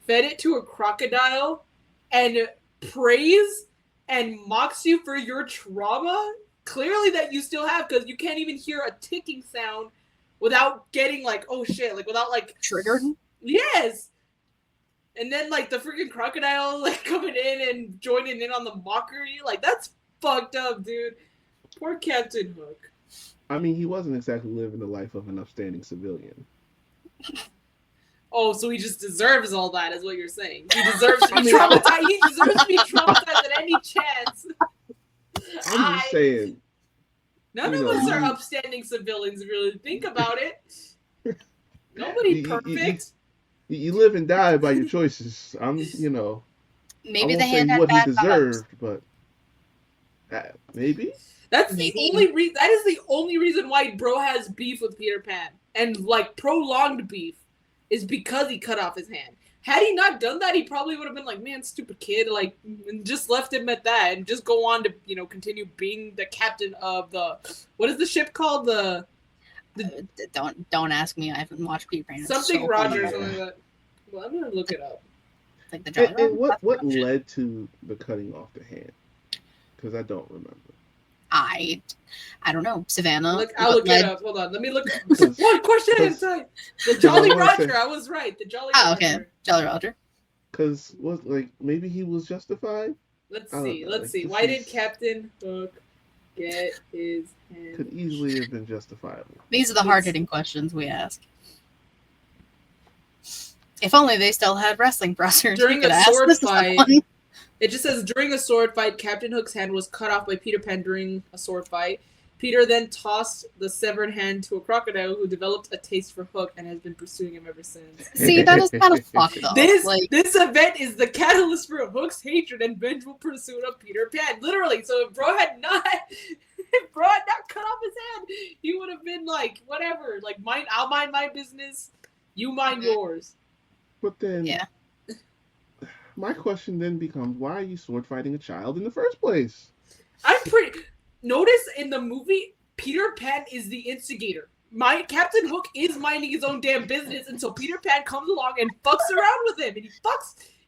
fed it to a crocodile, and praise and mocks you for your trauma, clearly that you still have, because you can't even hear a ticking sound without getting, like, oh shit, like, without, like... Triggered? Yes! And then, like, the freaking crocodile, like, coming in and joining in on the mockery. Like, that's fucked up, dude. Poor Captain Hook. I mean, he wasn't exactly living the life of an upstanding civilian. Oh, so he just deserves all that, is what you're saying. He deserves to be traumatized. He deserves to be traumatized at any chance. I'm just saying. None of us are upstanding civilians, really. Think about it. Nobody perfect. You live and die by your choices. Maybe I the won't hand say had what he bad deserved, but maybe. That's the only reason. That is the only reason why bro has beef with Peter Pan, and like prolonged beef, is because he cut off his hand. Had he not done that, he probably would have been like, "Man, stupid kid," like, and just left him at that, and just go on to continue being the captain of the what is the ship called Don't ask me. I haven't watched Peter Pan. something Rogers, something like that. Well, I'm gonna look it up. Like the Jolly And what led to the cutting off the hand? Because I don't remember. I don't know. Savannah. I'll look it up. Hold on. Let me look. One question at a time. The Jolly Roger. I was right. The Jolly Roger. Oh, okay. Jolly Roger. Because maybe he was justified. Let's see. Why did Captain Hook get his hand? Could easily have been justifiable. These are the hard-hitting questions we ask. If only they still had wrestling brusers. During a sword fight, it just says during a sword fight, Captain Hook's hand was cut off by Peter Pan during a sword fight. Peter then tossed the severed hand to a crocodile who developed a taste for Hook and has been pursuing him ever since. See, that is kind of fucked up. This event is the catalyst for Hook's hatred and vengeful pursuit of Peter Pan. Literally. So if bro had not cut off his hand, he would have been like, whatever. Like, I'll mind my business. You mind yours. But then, yeah. My question then becomes, why are you sword fighting a child in the first place? Notice in the movie, Peter Pan is the instigator. Captain Hook is minding his own damn business until Peter Pan comes along and fucks around with him. And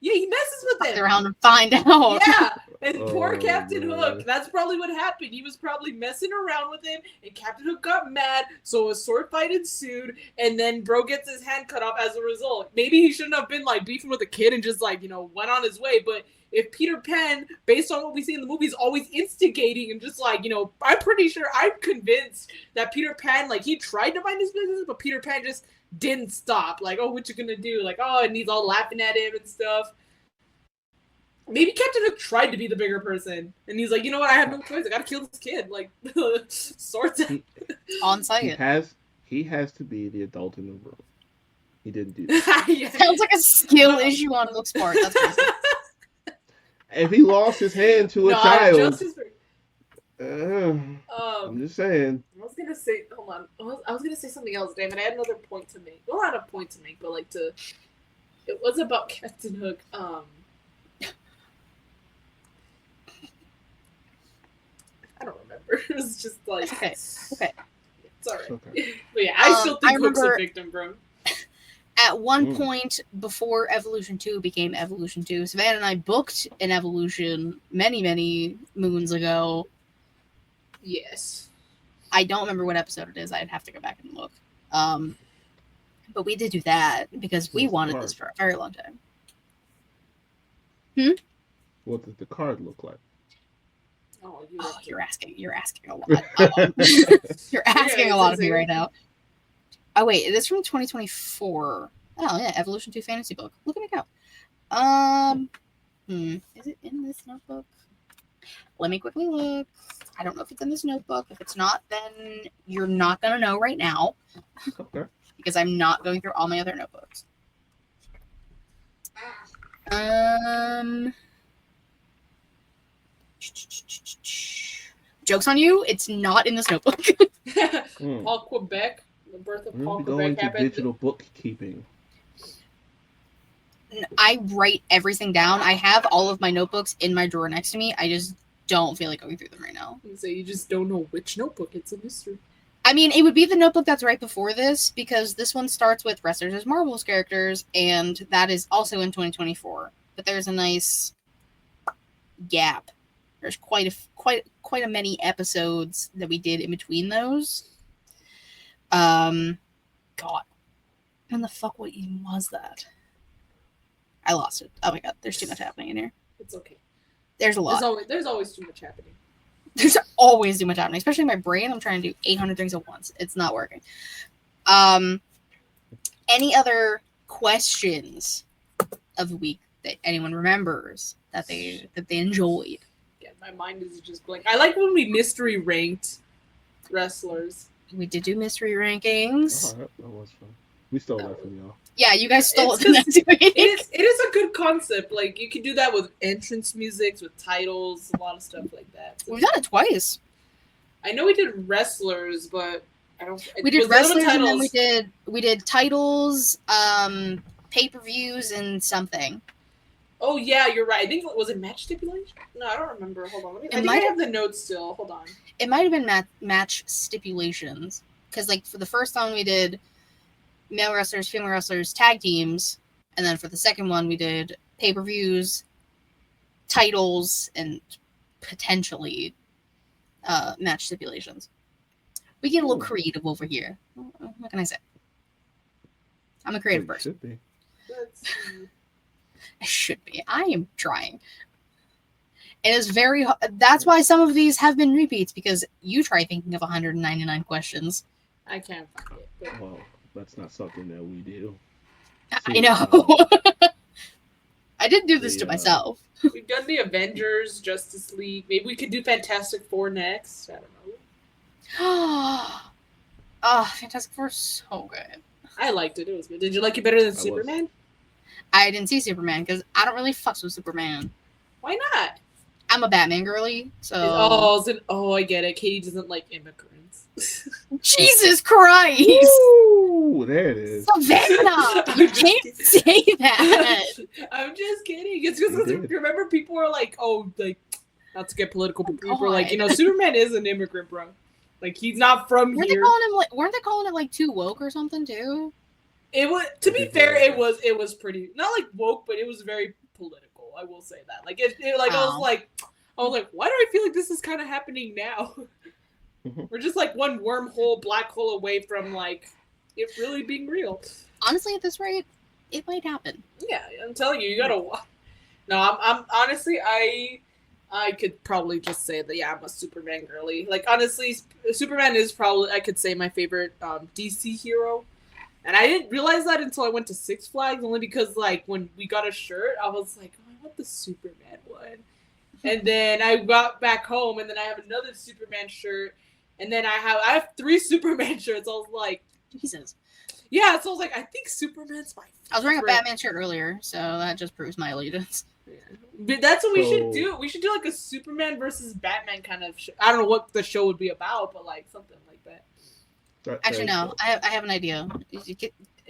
he messes with him. Around and find out. Yeah. And poor Captain Hook, that's probably what happened. He was probably messing around with him, and Captain Hook got mad, so a sword fight ensued, and then bro gets his hand cut off as a result. Maybe he shouldn't have been like beefing with a kid and just like, went on his way, but if Peter Pan, based on what we see in the movie, is always instigating and just like, I'm convinced that Peter Pan, like, he tried to mind his business, but Peter Pan just didn't stop. Like, oh, what you gonna do? Like, oh, and he's all laughing at him and stuff. Maybe Captain Hook tried to be the bigger person, and he's like, you know what? I have no choice. I gotta kill this kid. Like, swords on site. He has to be the adult in the room. He didn't do that. Sounds like a skill issue on Hook's part. That's crazy. If he lost his hand to a child, I'm just saying. I was gonna say, hold on. I was gonna say something else, damn it. I had another point to make. Well, not a point to make, but like it was about Captain Hook. I don't remember. It was just like okay. It's alright. Okay. But yeah, I still think Hook's a victim, bro. At one point before Evolution 2 became Evolution 2, Savannah and I booked an Evolution many, many moons ago. Yes. I don't remember what episode it is. I'd have to go back and look. But we did do that because we wanted this for a very long time. What did the card look like? Oh, you're asking a lot. You're asking a lot of me right now. Oh wait, it is from 2024. Oh yeah, Evolution 2 fantasy book. Look at me go. Is it in this notebook? Let me quickly look. I don't know if it's in this notebook. If it's not, then you're not gonna know right now. Okay. Because I'm not going through all my other notebooks. Joke's on you, it's not in this notebook. Paul Quebec, the birth of Paul We'll Quebec be going to digital bookkeeping. I write everything down. I have all of my notebooks in my drawer next to me. I just don't feel like going through them right now. So you just don't know which notebook. It's a mystery. I mean, it would be the notebook that's right before this, because this one starts with Wrestlers as Marvel's characters, and that is also in 2024. But there's a nice gap. There's quite a many episodes that we did in between those. God, when the fuck what even was that? I lost it. Oh my god, there's too much happening in here. It's okay. There's a lot. There's always too much happening. There's always too much happening, especially in my brain. I'm trying to do 800 things at once. It's not working. Any other questions of the week that anyone remembers that they enjoyed? Yeah, my mind is just blank. I like when we mystery ranked wrestlers. We did do mystery rankings. Oh, that was fun. We stole that from y'all. Yeah, you guys stole it. It is a good concept. Like, you can do that with entrance musics, with titles, a lot of stuff like that. So, we've done it twice. I know we did wrestlers, but I don't. We did wrestlers, and then we did titles, pay-per-views, and something. Oh yeah, you're right. I think was it match stipulation? No, I don't remember. Hold on. I might have the notes still. Hold on. It might have been match stipulations, because like for the first one we did male wrestlers, female wrestlers, tag teams, and then for the second one we did pay-per-views, titles, and potentially match stipulations. We get a little creative over here. What can I say? I'm a creative person. Should be. I should be. I am trying. It is very. That's why some of these have been repeats, because you try thinking of 199 questions. I can't find it. But... Well, that's not something that we do. I know. I did do this to myself. We've done the Avengers, Justice League. Maybe we could do Fantastic Four next. I don't know. Fantastic Four is so good. I liked it. It was good. Did you like it better than Superman? I didn't see Superman because I don't really fucks with Superman. Why not? I'm a Batman girly, so... I get it. Katie doesn't like immigrants. Jesus Christ! Ooh, there it is. Savannah! You can't say that! I'm just kidding. It's because remember people were like, not to get political, but people were like, Superman is an immigrant, bro. Like, he's not from here. Weren't they calling it like too woke or something too? It was, to be fair, it was pretty, not like woke, but it was very political. I will say that. Like, I was like, why do I feel like this is kind of happening now? We're just like one wormhole, black hole away from like it really being real. Honestly, at this rate, it might happen. Yeah, I'm telling you, you gotta. No, I'm honestly, I could probably just say that I'm a Superman girly. Like honestly, Superman is probably I could say my favorite DC hero, and I didn't realize that until I went to Six Flags. Only because like when we got a shirt, I was like, I want the Superman one, and then I got back home, and then I have another Superman shirt. And then I have 3 Superman shirts. I was like, Jesus. Yeah, so I was like, I think Superman's my favorite. I was wearing a Batman shirt earlier, so that just proves my allegiance. Yeah. But that's what we should do. We should do like a Superman versus Batman kind of show. I don't know what the show would be about, but like something like that. Actually, no. I have an idea.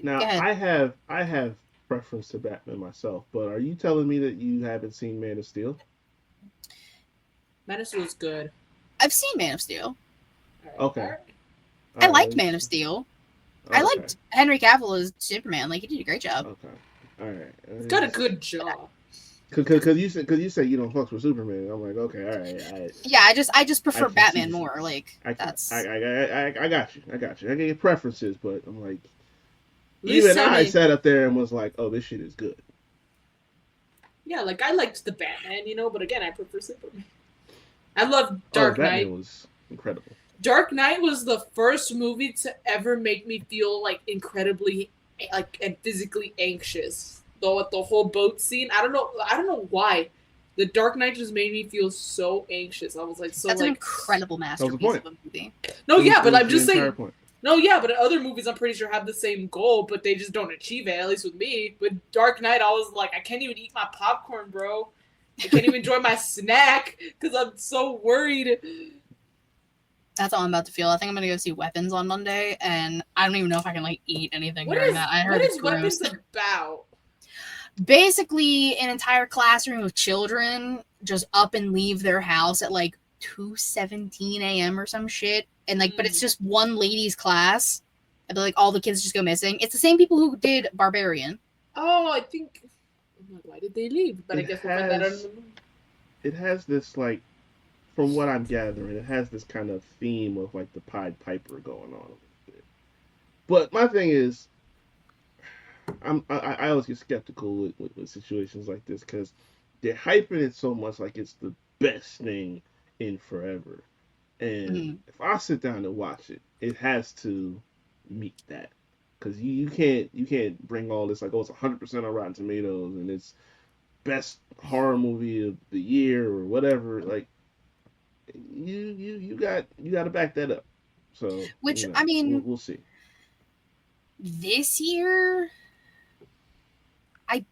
Now, go ahead. I have preference to Batman myself, but are you telling me that you haven't seen Man of Steel? Man of Steel is good. I've seen Man of Steel. Okay. I liked Man of Steel. Okay. I liked Henry Cavill as Superman. Like, he did a great job. Okay. All right. He's got a good job. Because you said you don't fuck with Superman. I'm like, okay, all right. Yeah, I just prefer Batman more. Like, that's. I got you. I got your preferences, but I'm like, even I sat up there and was like, oh, this shit is good. Yeah, like I liked the Batman, but again, I prefer Superman. I love Dark Knight. Batman was incredible. Dark Knight was the first movie to ever make me feel like incredibly and physically anxious. Though with the whole boat scene, I don't know why. The Dark Knight just made me feel so anxious. I was like, so That's like an incredible masterpiece of a movie. No, yeah, but I'm just saying. Point. No, yeah, but other movies I'm pretty sure have the same goal, but they just don't achieve it. At least with me, with Dark Knight, I was like, I can't even eat my popcorn, bro. I can't even enjoy my snack because I'm so worried. That's how I'm about to feel. I think I'm gonna go see Weapons on Monday, and I don't even know if I can like eat anything during that. I heard it's gross. What is Weapons about? Basically, an entire classroom of children just up and leave their house at like 2:17 a.m. or some shit, and like, but it's just one lady's class, and like all the kids just go missing. It's the same people who did Barbarian. Oh, I think. Why did they leave? But I guess we'll find that out in the movie. It has this like. From what I'm gathering, it has this kind of theme of like the Pied Piper going on a little bit. But my thing is, I always get skeptical with situations like this because they're hyping it so much like it's the best thing in forever. And if I sit down and watch it, it has to meet that. Because you can't bring all this like, oh, it's 100% on Rotten Tomatoes and it's best horror movie of the year or whatever. Like, you got to back that up. So, which I mean, we'll see. This year, I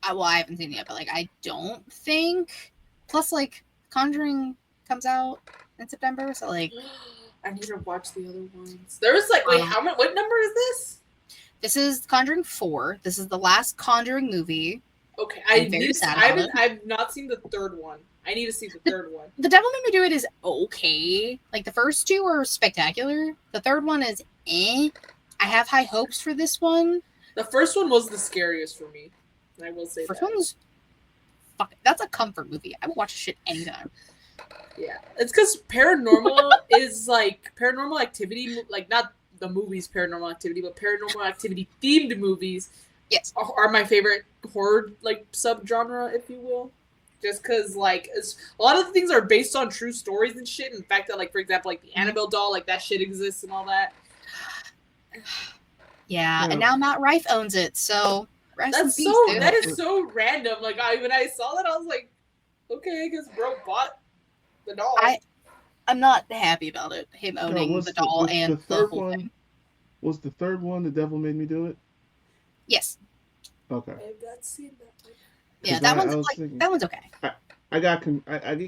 haven't seen it yet, but like I don't think. Plus, like Conjuring comes out in September, so like I need to watch the other ones. There was like, wait, how much? What number is this? This is Conjuring 4. This is the last Conjuring movie. Okay, I've not seen the third one. I need to see the third one. The Devil Made Me Do It is okay. Like, the first two are spectacular. The third one is eh. I have high hopes for this one. The first one was the scariest for me. I will say first one was... Fuck, that's a comfort movie. I will watch this shit anytime. Yeah. It's because paranormal is, like, Paranormal Activity, like, not the movies Paranormal Activity, but Paranormal Activity-themed movies yes, are my favorite horror, like, subgenre, if you will. Just because, like, a lot of the things are based on true stories and shit. And the fact that, like, for example, like, the Annabelle doll, like, that shit exists and all that. Yeah, and now Matt Rife owns it, so that is so random. Like, when I saw that, I was like, okay, I guess bro bought the doll. I'm not happy about it, him owning the doll and the whole thing. Was the third one The Devil Made Me Do It? Yes. Okay. I have not seen that one. Yeah, that one's okay. I get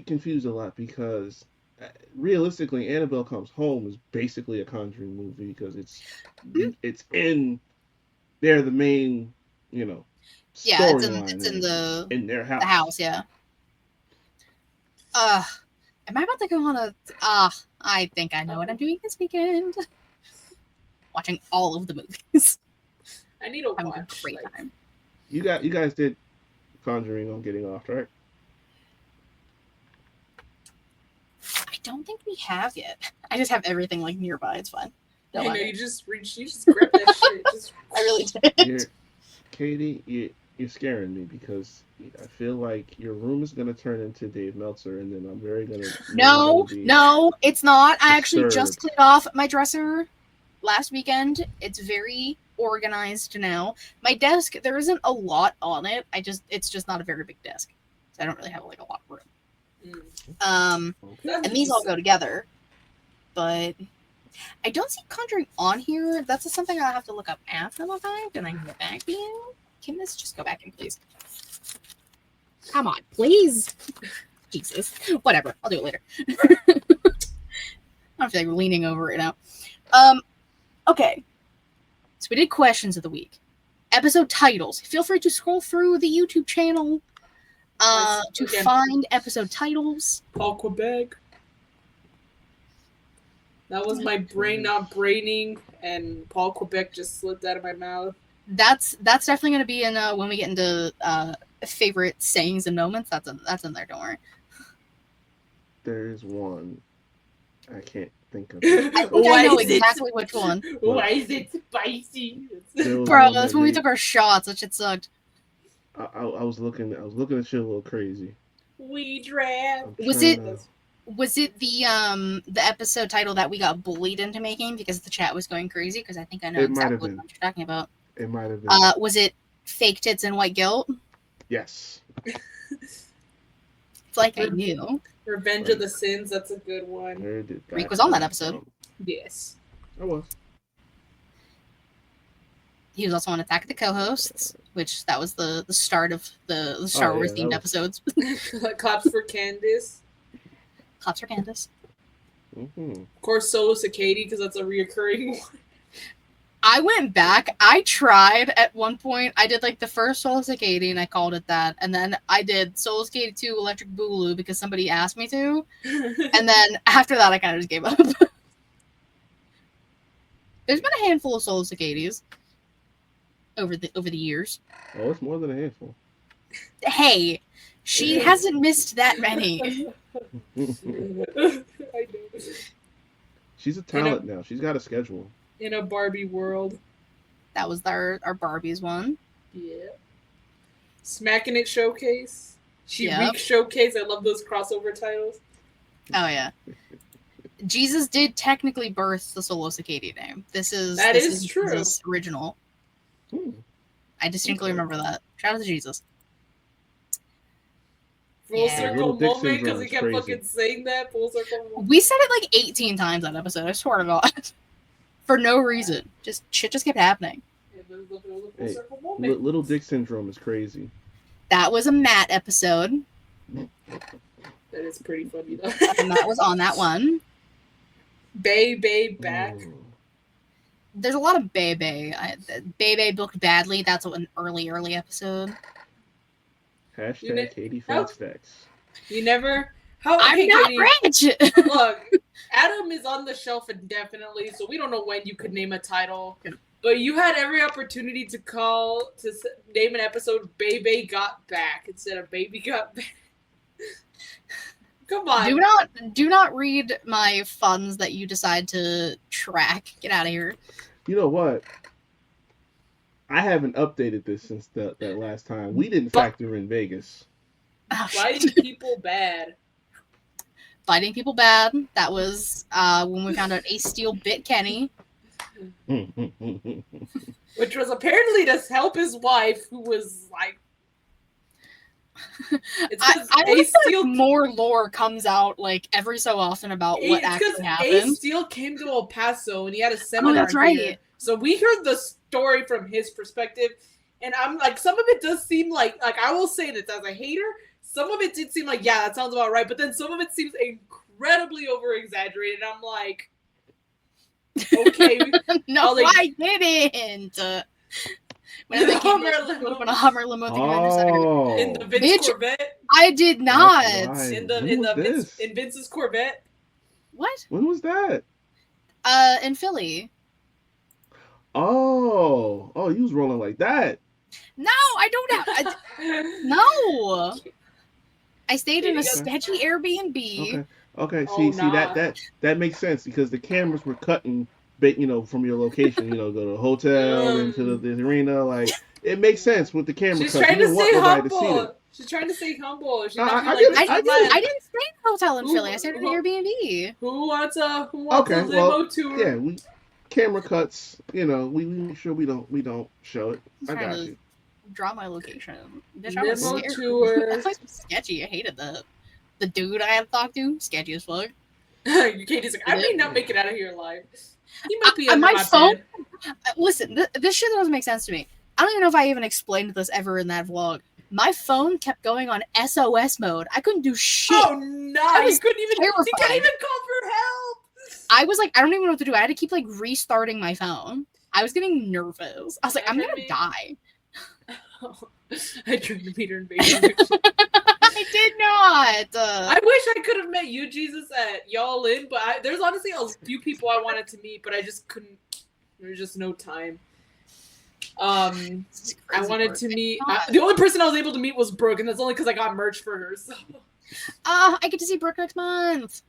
confused a lot because realistically, Annabelle Comes Home is basically a Conjuring movie because it's in they're the main storyline in their house. The house, yeah. Am I about to go on a? I think I know what I'm doing this weekend. Watching all of the movies. I need to having watch. A great time. You guys did Conjuring on Getting Off, right? I don't think we have yet. I just have everything like nearby. It's fine. I know you just grab that shit. I really did. Katie, you're scaring me because I feel like your room is gonna turn into Dave Meltzer, and then I'm very gonna. No, it's not. I actually just cleaned off my dresser last weekend. It's very organized now. My desk, there isn't a lot on it. It's just not a very big desk, so I don't really have like a lot of room. And these all go together, but I don't see Conjuring on here. That's something I'll have to look up after the fact, and I can get back to you. Can this just go back in, please? Come on, please. Jesus. Whatever. I'll do it later. I don't feel like leaning over it now. Okay. So we did questions of the week. Episode titles. Feel free to scroll through the YouTube channel to find episode titles. Paul Quebec. That was my brain not braining, and Paul Quebec just slipped out of my mouth. That's definitely going to be in when we get into favorite sayings and moments. That's in there. Don't worry. There's one. I can't think of it. I think I know exactly which one. Why is it spicy? Bro, that's when we took our shots. That shit sucked. I was looking at shit a little crazy. We draft. Was Was it the episode title that we got bullied into making because the chat was going crazy? Because I think I know exactly what you're talking about. It might have been. Was it Fake Tits and White Guilt? Yes. It's like I knew. Revenge of the Sins, that's a good one. Riq was on that episode. Yes. I was. He was also on Attack of the Co-Hosts, which that was the start of the Star Wars themed episodes. Claps for Candace. Claps for Candace. Mm-hmm. Of course, Solo Cicady, because that's a reoccurring one. I went back. I tried at one point. I did like the first Solo Cicady and I called it that. And then I did Solo Cicady 2 Electric Boogaloo because somebody asked me to. And then after that, I kind of just gave up. There's been a handful of Solo Cicadies over the years. Oh, it's more than a handful. Hey, she hasn't missed that many. She's a talent now. She's got a schedule. In a Barbie world. That was our Barbies one. Yeah. Smacking It Showcase. Riq Showcase. I love those crossover titles. Oh yeah. Jesus did technically birth the Solo Cicady name. This is true. This is original. I distinctly remember that. Shout out to Jesus. Full circle moment because he kept fucking saying that. Full circle moment. We said it like 18 times that episode. I swear to God. For no reason. Shit just kept happening. Hey, Little Dick Syndrome is crazy. That was a Matt episode. That is pretty funny though. And Matt was on that one. Bay back. There's a lot of Bay. Bay booked badly. That's an early episode. Hashtag Katie Fatstacks. You never. I'm not rich. Look, Adam is on the shelf indefinitely, so we don't know when you could name a title. But you had every opportunity to name an episode Baby Got Back instead of Baby Got Back. Come on. Do not read my funds that you decide to track. Get out of here. You know what? I haven't updated this since that last time. We didn't factor in Vegas. Fighting people bad. Fighting people bad. That was when we found out Ace Steel bit Kenny. Which was apparently to help his wife, who was like... I Ace Steel more lore comes out like every so often about what actually happened. Ace Steel came to El Paso and he had a seminar. Oh, that's right. Here. So we heard the story from his perspective, and I'm like, some of it does seem like I will say this as a hater, some of it did seem like, yeah, that sounds about right, but then some of it seems incredibly over exaggerated. I'm like, okay, no, I didn't. When they came up in a Hummer limo at the Commander Center. In the Vince Corvette. I did not. In Vince's Corvette. What? When was that? In Philly. Oh, you was rolling like that. No, I don't have. No. I stayed in a sketchy Airbnb. Okay. See that makes sense because the cameras were cutting, from your location. Go to the hotel into the arena. Like it makes sense with the camera. She's trying to stay humble. She's trying to stay humble. I didn't stay in a hotel in Philly. I stayed in an Airbnb. Who wants a limo tour? Yeah, camera cuts. We make sure we don't show it. I got you. Draw my location. Bitch, limo tour. That place was sketchy. I hated the dude I had to talk to. Sketchy as fuck. Katie's like, I may not make it out of here alive. He might be on my phone. Listen, this shit doesn't make sense to me. I don't even know if I even explained this ever in that vlog. My phone kept going on SOS mode. I couldn't do shit. Oh no! You couldn't even. Terrified. You couldn't even call for help. I was like, I don't even know what to do. I had to keep restarting my phone. I was getting nervous. I was like, I'm gonna die. I tried to meet her in Vegas. I did not. I wish I could have met you, Jesus, at Y'all In, but there's honestly a few people I wanted to meet, but I just couldn't. There's just no time. I wanted to meet. The only person I was able to meet was Brooke, and that's only because I got merch for her. So. I get to see Brooke next month.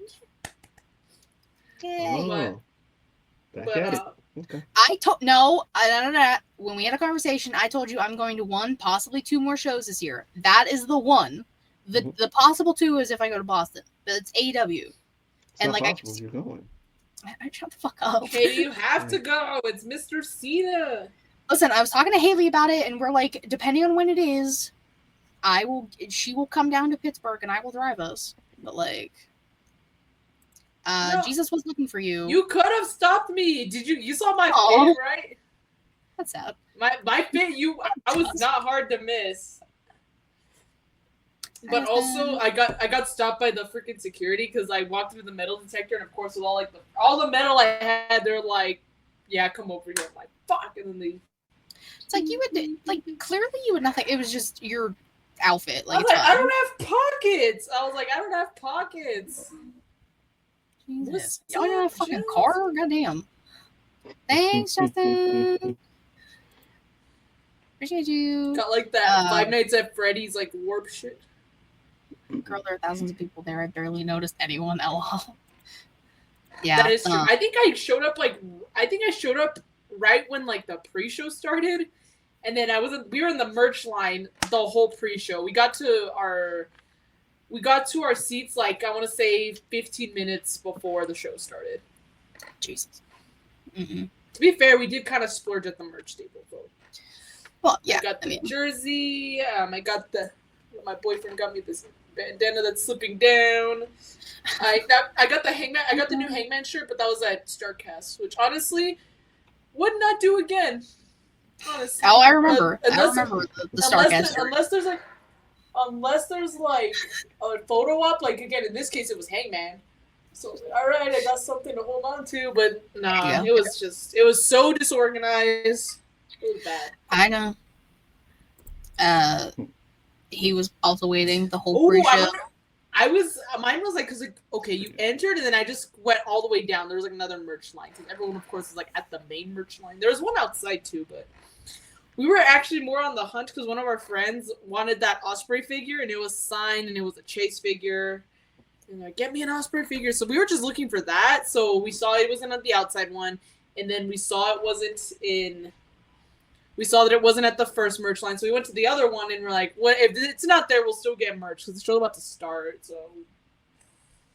Yay. Oh, okay. When we had a conversation, I told you I'm going to 1, possibly 2 more shows this year. That is the one. The possible 2 is if I go to Boston, but it's AEW. It's and not like possible you're going. I shut the fuck up. Okay, you have to go. It's Mr. Cena. Listen, I was talking to Haley about it, and we're like, depending on when it is, she will come down to Pittsburgh, and I will drive us. But like, no, Jesus was looking for you. You could have stopped me. Did you? You saw my fit, right? That's sad. My fit. I was not hard to miss. But also, I got stopped by the freaking security because I walked through the metal detector, and of course, with all the metal I had, they're like, "Yeah, come over here." I'm like, "Fuck!" And then they. It's like you would clearly you would nothing. It was just your outfit. Like, I don't have pockets. I was like, I don't have pockets. Jesus. Y'all got a fucking car? Goddamn. Thanks, Justin. Appreciate you. Got like that Five Nights at Freddy's like warp shit. Girl, there are thousands of people there. I barely noticed anyone. LOL. Yeah, that is true. I think I showed up right when like the pre-show started, and then we were in the merch line the whole pre-show. We got to our seats like I want to say 15 minutes before the show started. Jesus. To be fair, we did kind of splurge at the merch table though. Well, yeah. I got the jersey. I got my boyfriend got me this bandana that's slipping down. I got the Hangman. I got the new Hangman shirt, but that was at Starcast, which honestly would not do again. Honestly. Oh, I remember. I remember the Starcast shirt. Unless there's like a photo op, like again in this case it was Hangman. So I was like, all right, I got something to hold on to, but nah, it was so disorganized. It was bad. I know. He was also waiting the whole pre-show. Mine was like, because like, okay, you entered and then I just went all the way down. There was like another merch line. Because everyone, of course, is like at the main merch line. There was one outside too, but we were actually more on the hunt because one of our friends wanted that Osprey figure and it was signed and it was a Chase figure. And like, get me an Osprey figure. So we were just looking for that. So we saw it wasn't at the outside one. And then we saw that it wasn't at the first merch line, so we went to the other one and we're like, "What if it's not there? We'll still get merch because the show's about to start." So,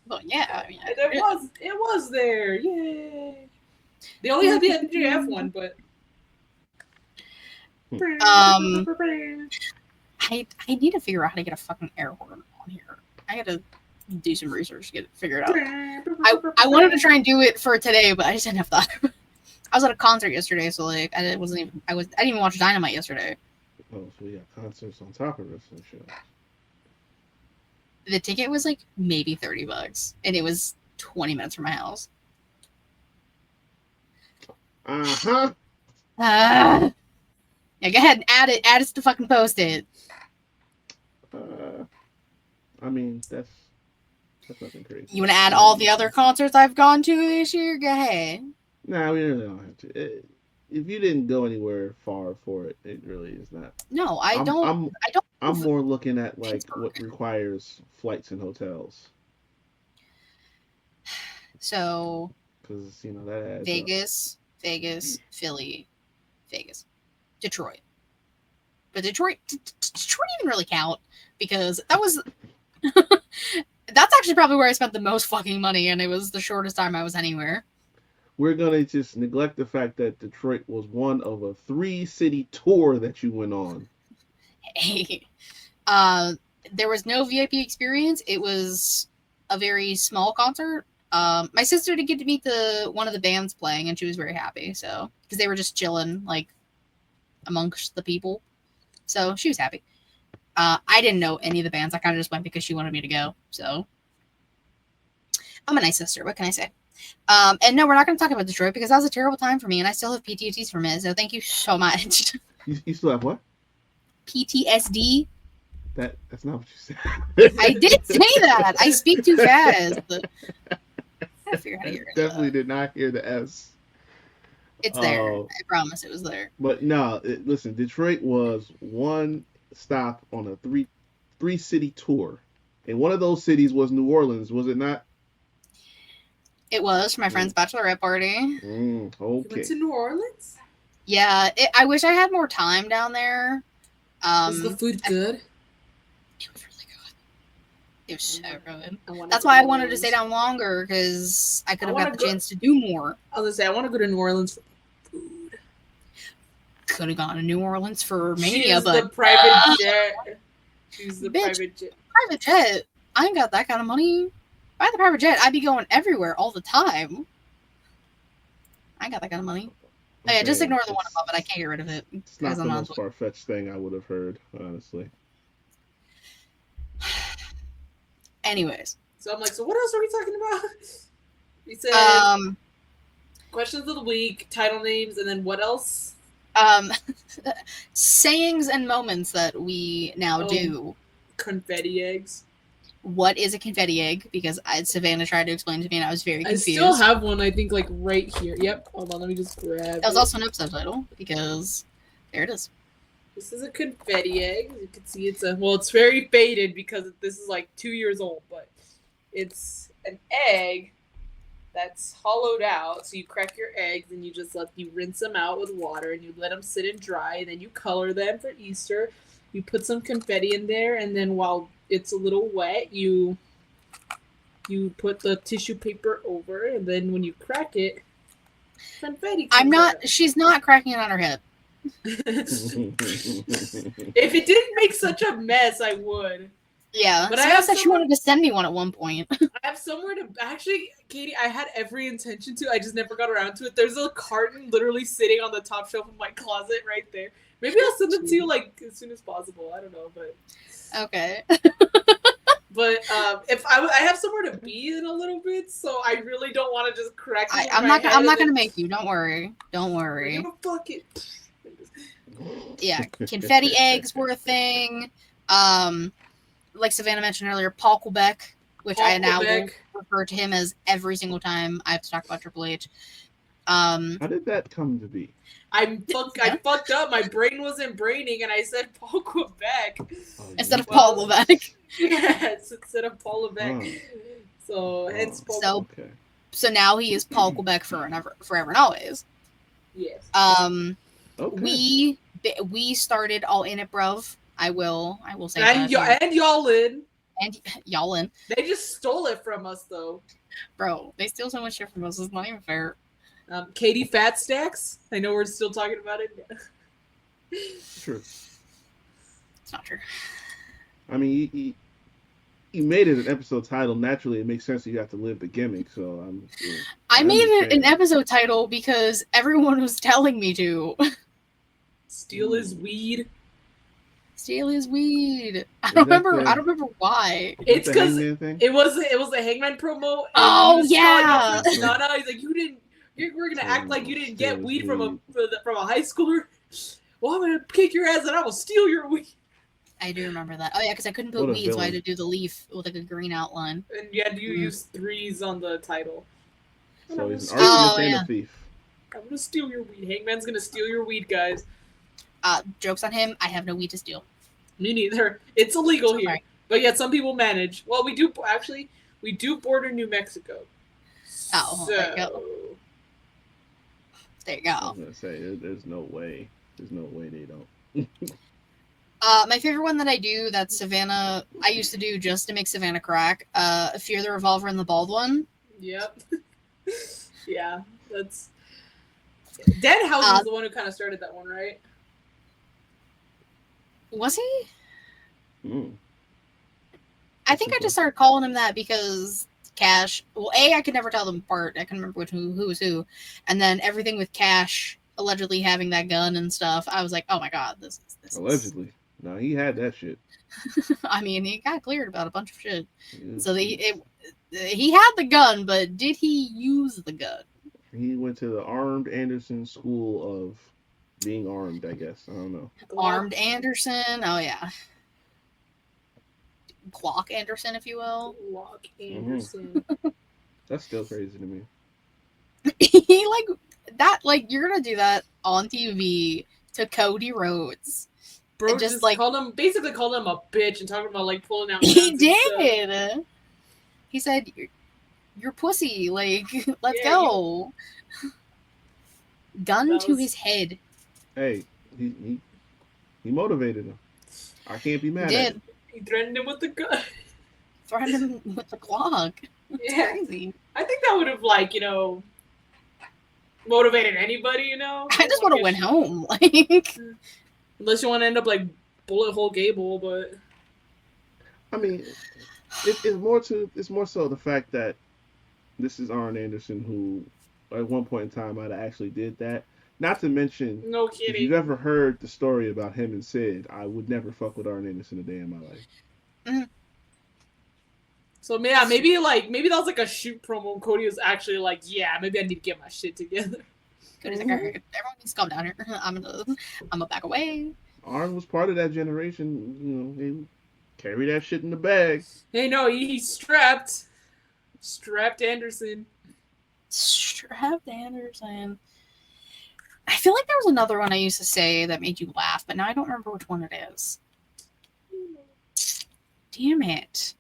well, yeah, I mean, it was there. Yay! They only had the MJF one, but I need to figure out how to get a fucking air horn on here. I gotta do some research to get it figured out. I wanted to try and do it for today, but I just didn't have time. I was at a concert yesterday, so like I didn't even watch Dynamite yesterday. Oh, so we got concerts on top of wrestling shows. The ticket was like maybe $30, and it was 20 minutes from my house. Yeah, go ahead and add it. Add it to fucking post it. I mean that's nothing crazy. You want to add all the other concerts I've gone to this year? Go ahead. No, we really don't have to. If you didn't go anywhere far for it, it really is not. No, I don't. I'm more looking at like what requires flights and hotels. So. Because that adds Vegas, Philly, Vegas, Detroit. But Detroit didn't really count because that was. That's actually probably where I spent the most fucking money, and it was the shortest time I was anywhere. We're going to just neglect the fact that Detroit was one of a 3-city tour that you went on. Hey, there was no VIP experience. It was a very small concert. My sister did get to meet one of the bands playing, and she was very happy. So, because they were just chilling, like, amongst the people. So, she was happy. I didn't know any of the bands. I kind of just went because she wanted me to go. So, I'm a nice sister. What can I say? And no, we're not going to talk about Detroit because that was a terrible time for me, and I still have PTSD from it. So thank you so much. You still have what? PTSD. That's not what you said. I did say that. I speak too fast. I figure how to hear it. Definitely did not hear the S. It's there. I promise it was there. But no, listen. Detroit was one stop on a three-city tour, and one of those cities was New Orleans. Was it not? It was for my friend's bachelorette party. Okay. You went to New Orleans? Yeah, I wish I had more time down there. Was the food good? It was really good. It was so good. That's That's why I wanted to stay down longer, because I could have got the chance to do more. I was gonna say, I want to go to New Orleans for food. Could have gone to New Orleans for Mania, but the private jet. Choose the private jet. Private jet? I ain't got that kind of money. If I had the private jet, I'd be going everywhere all the time. I ain't got that kind of money. Oh, yeah, just ignore the one above it. I can't get rid of it. It's not the most far-fetched thing I would have heard, honestly. Anyways. So I'm like, so what else are we talking about? We said questions of the week, title names, and then what else? Sayings and moments that we now do. Confetti eggs. What is a confetti egg? Because Savannah tried to explain to me, and I was very confused. I still have one, I think, like right here. Yep. Hold on, let me just grab it. That was also an episode title, because there it is. This is a confetti egg. You can see it's it's very faded because this is like 2 years old, but it's an egg that's hollowed out. So you crack your eggs and you rinse them out with water and you let them sit and dry, and then you color them for Easter. You put some confetti in there, and then while it's a little wet, you put the tissue paper over, and then when you crack it, confetti comes out. She's not cracking it on her head. If it didn't make such a mess, I would. Yeah, but I said she wanted to send me one at one point. I have somewhere to actually, Katie. I had every intention to. I just never got around to it. There's a carton literally sitting on the top shelf of my closet right there. Maybe I'll send it to you like as soon as possible. I don't know, but okay. But if I have somewhere to be in a little bit, so I really don't want to just crack. I'm not gonna make you. Don't worry. Don't worry. Fuck it. Yeah, confetti eggs were a thing. Like Savannah mentioned earlier, Paul Quebec, which I now will refer to him as every single time I have to talk about Triple H. How did that come to be? I fucked up. My brain wasn't braining, and I said Paul Quebec instead of Paul Levesque. Yes, instead of Paul Levesque. So hence Paul. So now he is Paul Quebec forever and always. Yes. We started All In It, bruv. I will say and that. And y'all in. And y'all in. They just stole it from us, though. Bro, they steal so much shit from us. It's not even fair. Katie Fat Stacks. I know we're still talking about it. True. It's not true. I mean, you made it an episode title. Naturally, it makes sense that you have to live the gimmick. So I made it an episode title because everyone was telling me to. Steal his weed. Steal his weed. I don't remember why. It's because it was a Hangman promo. Oh yeah. No, he's like, we're gonna act like you didn't get weed from a high schooler. Well, I'm gonna kick your ass and I will steal your weed. I do remember that. Oh yeah, because I couldn't put weed, so I had to do the leaf with like a green outline. And you had to use 3s on the title. So he's an arsonist and a thief. I'm gonna steal your weed. Hangman's gonna steal your weed, guys. Joke's on him. I have no weed to steal. Me neither. It's illegal here. Right. But yet some people manage. Well, we do border New Mexico. Oh, there you go. There you go. I was gonna say there's no way they don't. My favorite one that I do that's Savannah. I used to do just to make Savannah crack. Fear the Revolver and the Bald One. Yep. Yeah, that's. Danhausen was the one who kind of started that one, right? Was he? I think I just started calling him that because Cash. Well, I could never tell them apart. I couldn't remember who was who, and then everything with Cash allegedly having that gun and stuff. I was like, oh my god, this allegedly. No, he had that shit. I mean, he got cleared about a bunch of shit. So he had the gun, but did he use the gun? He went to the Armed Anderson School of being armed, I guess. I don't know. Armed Anderson? Oh, yeah. Glock Anderson, if you will. Glock Anderson. That's still crazy to me. He, you're going to do that on TV to Cody Rhodes. Bro just called him a bitch and talking about, pulling out. He did! He said, you're pussy. Let's go. Gun to his head. Hey, he motivated him. I can't be mad at him. He threatened him with the gun. threaten him with the clock. It's crazy. I think that would have, like, you know, motivated anybody, you know? I just want to win home. Like, unless you want to end up like Bullet Hole Gable, but I mean, it's more so the fact that this is Arn Anderson, who at one point in time might have actually did that. Not to mention, no if kidding. you've ever heard the story about him and Sid, I would never fuck with Arn Anderson a day in my life. Mm-hmm. So yeah, maybe that was like a shoot promo. Cody was actually like, yeah, maybe I need to get my shit together. Cody's like, all right, everyone needs to calm down here. I'm gonna back away. Arn was part of that generation. You know, he carry that shit in the bag. Hey, no, he's strapped Anderson. Strapped Anderson. I feel like there was another one I used to say that made you laugh, but now I don't remember which one it is. Damn it.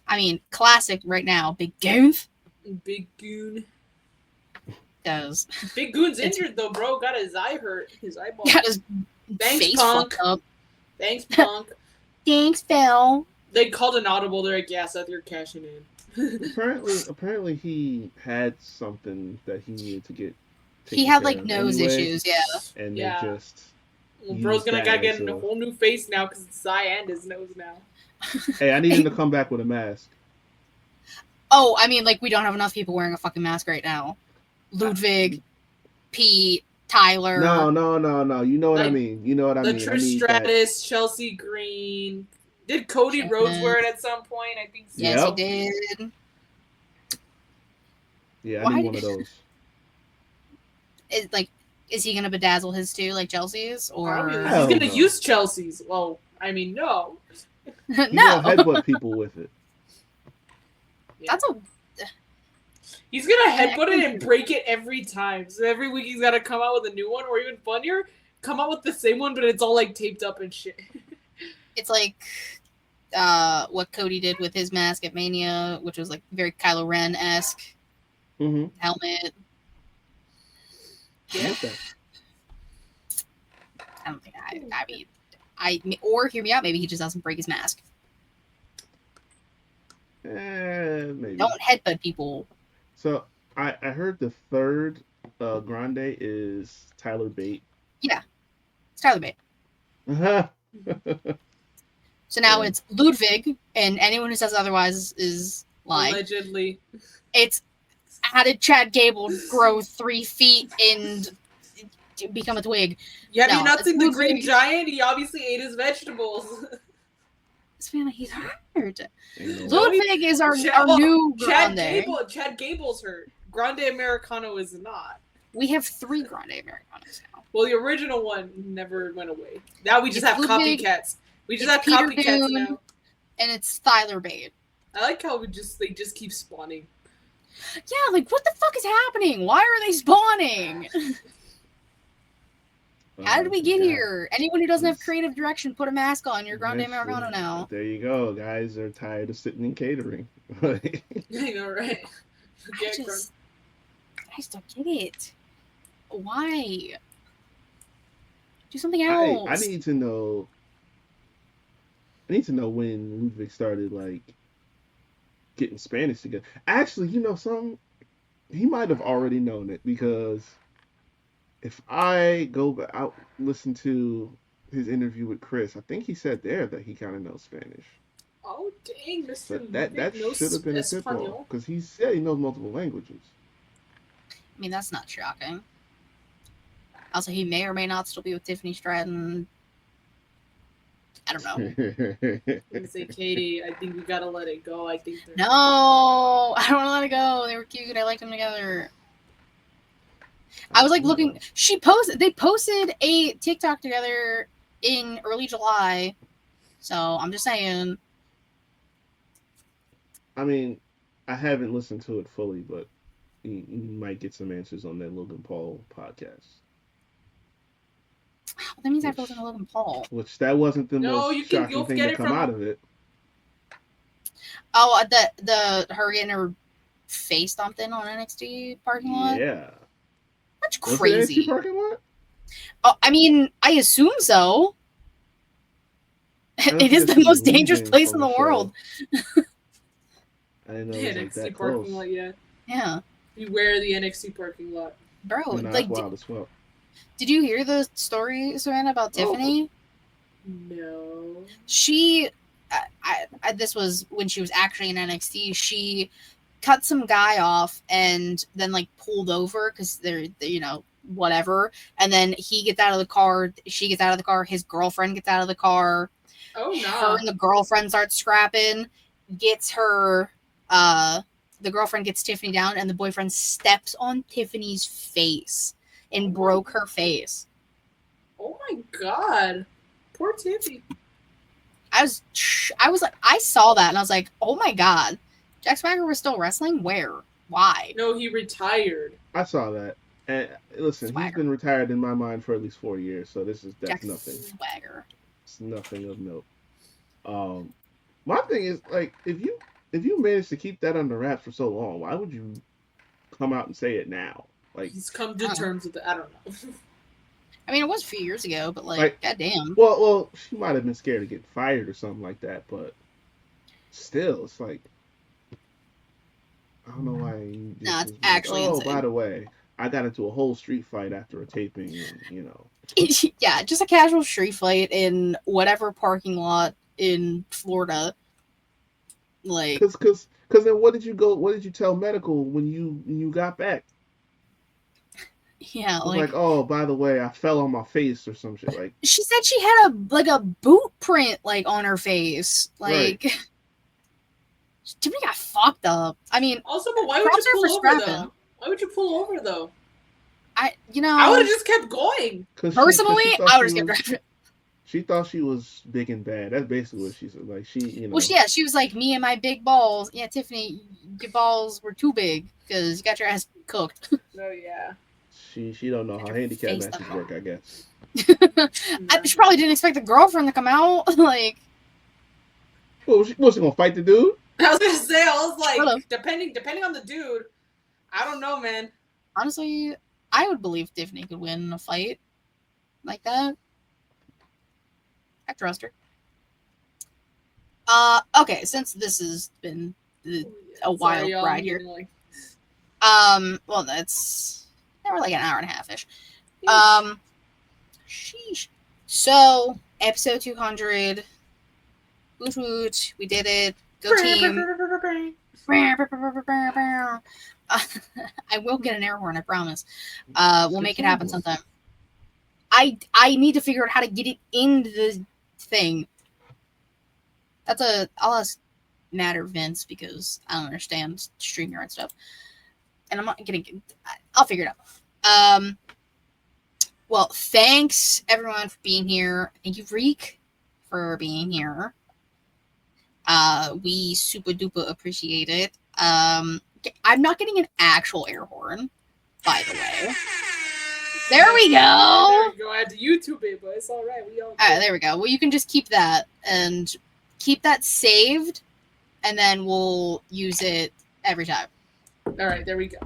I mean, classic right now, Big Goon. Big Goon. Does. Big Goon's injured though, bro. Got his eye hurt. His eyeball. Got his face fucked up. Thanks, Punk. Thanks, Phil. They called an audible. They're like, yeah, Seth, you're cashing in. apparently he had something that he needed to get. He had like nose issues, yeah. And they just. Well, bro's gotta get a whole new face now because it's his eye and his nose now. Hey, I need him to come back with a mask. Oh, I mean, like, we don't have enough people wearing a fucking mask right now. Ludwig, Pete, Tyler. No. You know what I mean. You know what I mean. Trish Stratus, Chelsea Green. Did Cody Rhodes wear it at some point? I think so. Yes, he did. Yeah, I need one of those. Is he gonna bedazzle his too, like Chelsea's, or he's gonna use Chelsea's? Well, I mean, no. No. Headbutt people with it. Yeah. He's gonna headbutt it and break it every time. So every week he's gotta come out with a new one, or even funnier, come out with the same one, but it's all like taped up and shit. It's like what Cody did with his mask at Mania, which was like very Kylo Ren-esque helmet. Yeah. I don't think I mean, or hear me out. Maybe he just doesn't break his mask. Maybe. Don't headbutt people. So I heard the third Grande is Tyler Bate. Yeah, it's Tyler Bate. Uh-huh. So now it's Ludwig, and anyone who says otherwise is lying. Allegedly. It's how did Chad Gable grow 3 feet and become a twig? Yeah, have you not seen the Green Giant? He obviously ate his vegetables. This man, he's hurt. Ludwig is our new Grande. Chad Gable's hurt. Grande Americano is not. We have 3 Grande Americanos now. Well, the original one never went away. Now we just have Ludwig, copycats. We just have copycats now. And it's Tyler Bate. I like how they just keep spawning. Yeah, like what the fuck is happening? Why are they spawning? How did we get here? Anyone who doesn't have creative direction, put a mask on. You're Grande Americano now. There you go. Guys are tired of sitting in catering. I know, right? I just don't get it. Why? Do something else. I need to know. When Ludwig started like getting Spanish together. Actually, you know something? He might have already known it because if I go back, I'll listen to his interview with Chris. I think he said there that he kind of knows Spanish. Oh dang, Mr. That should have been a tip off because he said he knows multiple languages. I mean, that's not shocking. Also, he may or may not still be with Tiffany Stratton. I don't know. I'm gonna say, Katie, I think we gotta let it go. I think. No, I don't want to let it go. They were cute. I liked them together. I was like looking. They posted a TikTok together in early July. So I'm just saying. I mean, I haven't listened to it fully, but you might get some answers on that Logan Paul podcast. Well, that means I have to listen to Logan Paul. Which that wasn't the most shocking thing to come out of it. Oh, the her getting her face stomped in on NXT parking lot? Yeah. That's crazy. Was it NXT parking lot? Oh, I mean, I assume so. It is the most dangerous place in the world. I didn't know it was like that close. Parking lot, yeah. Yeah. Beware the NXT parking lot. Bro, no, like, wild as well. Did you hear the story, Savannah, about Tiffany? No. She, this was when she was actually in NXT. She cut some guy off and then like pulled over because they're whatever. And then he gets out of the car. She gets out of the car. His girlfriend gets out of the car. Oh no! Her and the girlfriend start scrapping. Gets her. The girlfriend gets Tiffany down, and the boyfriend steps on Tiffany's face and broke her face. Oh my god! Poor Tiffany. I was like, I saw that, and I was like, oh my god, Jack Swagger was still wrestling? Where? Why? No, he retired. I saw that. And listen, Swagger. He's been retired in my mind for at least 4 years, so that's nothing. Swagger. It's nothing of note. My thing is, like, if you managed to keep that under wraps for so long, why would you come out and say it now? Like, he's come to terms with it. I don't know. I mean, it was a few years ago, but like goddamn. Well, she might have been scared to get fired or something like that, but still, it's like, I don't know why. No, it's actually insane. By the way, I got into a whole street fight after a taping, and yeah, just a casual street fight in whatever parking lot in Florida. Like, because then what did you tell medical when you got back? Yeah, like, oh, by the way, I fell on my face or some shit. Like, she said she had a boot print like on her face. Like, right. Tiffany got fucked up. I mean, also, but why would you pull over though? Why would you pull over though? I would have just kept going. Personally, I would have just kept driving. She thought she was big and bad. That's basically what she said. Like, Well, yeah, she was like, me and my big balls. Yeah, Tiffany, your balls were too big because you got your ass cooked. Oh yeah. She don't know how handicap matches work, I guess. She probably didn't expect the girlfriend to come out. Like, well, was she gonna fight the dude? I was gonna say, I was like, depending on the dude, I don't know, man. Honestly, I would believe Tiffany could win a fight like that. I trust her. Okay, since this has been a wild ride here. Well, we're like an hour and a half-ish. Sheesh. So, episode 200. Woot woot. We did it. Go team. I will get an air horn, I promise. We'll make it happen sometime. I need to figure out how to get it into the thing. I'll ask Matt or Vince because I don't understand StreamYard stuff. And I'm not I'll figure it out. Well, thanks everyone for being here. Thank you, Riq, for being here. We super duper appreciate it. I'm not getting an actual air horn, by the way. There we go. There we go. I had to YouTube it, but it's all right. All right, there we go. Well, you can just keep that and keep that saved, and then we'll use it every time. All right, there we go.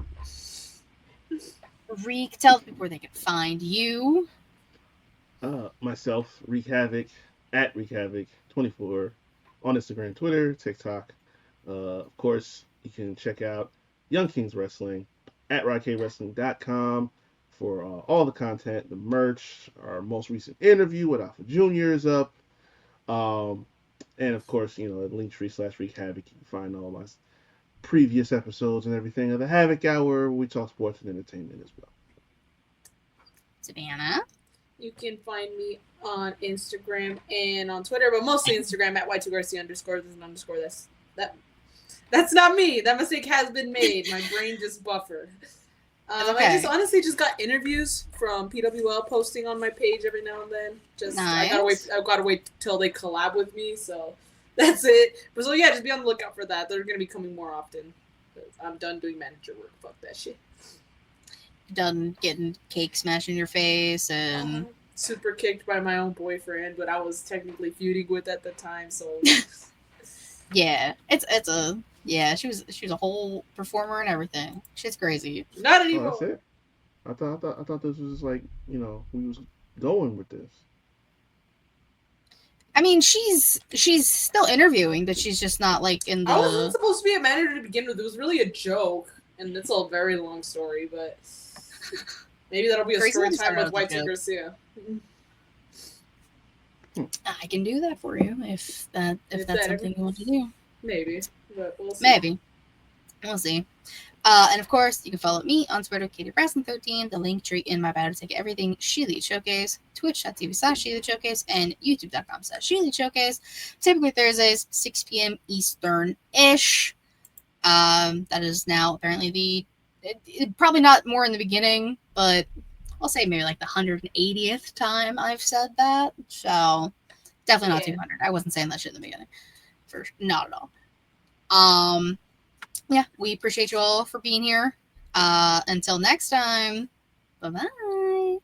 Riq, tell people where they can find you. Myself, Riq Havoc, at Riq Havoc 24 on Instagram, Twitter, TikTok. Of course, you can check out Young Kings Wrestling at rodkwrestling.com for all the content, the merch, our most recent interview with Alpha Jr. is up. And of course, at Linktree/Riq Havoc, you can find all my previous episodes and everything of the Havoc Hour, where we talk sports and entertainment as well. Savannah? You can find me on Instagram and on Twitter, but mostly Instagram at y2garcia_. There's an underscore. That's not me. That mistake has been made. My brain just buffered. Okay. I just honestly got interviews from PWL posting on my page every now and then. Nice. I gotta wait till they collab with me, so that's it. But so yeah, just be on the lookout for that. They're gonna be coming more often. I'm done doing manager work. Fuck that shit. Done getting cake smashed in your face and super kicked by my own boyfriend, but I was technically feuding with at the time, so yeah, she was a whole performer and everything. Shit's crazy. Not anymore. Oh, that's it. I thought this was like, we was going with this. I mean, she's still interviewing, but she's just not like in the. I wasn't supposed to be a manager to begin with. It was really a joke, and it's a very long story. But maybe that'll be a story time with White Garcia. I can do that for you if that's something you want to do. Maybe, but we'll see. Maybe. We'll see. And of course, you can follow me on Twitter, KatieBrasling13, the link tree in my bio to take everything ShElite Showcase, twitch.tv/ShElite Showcase, and youtube.com/ShElite Showcase. Typically Thursdays, 6 p.m. Eastern-ish. That is now apparently probably not more in the beginning, but I'll say maybe like the 180th time I've said that. So definitely not 200. I wasn't saying that shit in the beginning. Not at all. Yeah, we appreciate you all for being here. Until next time, bye-bye.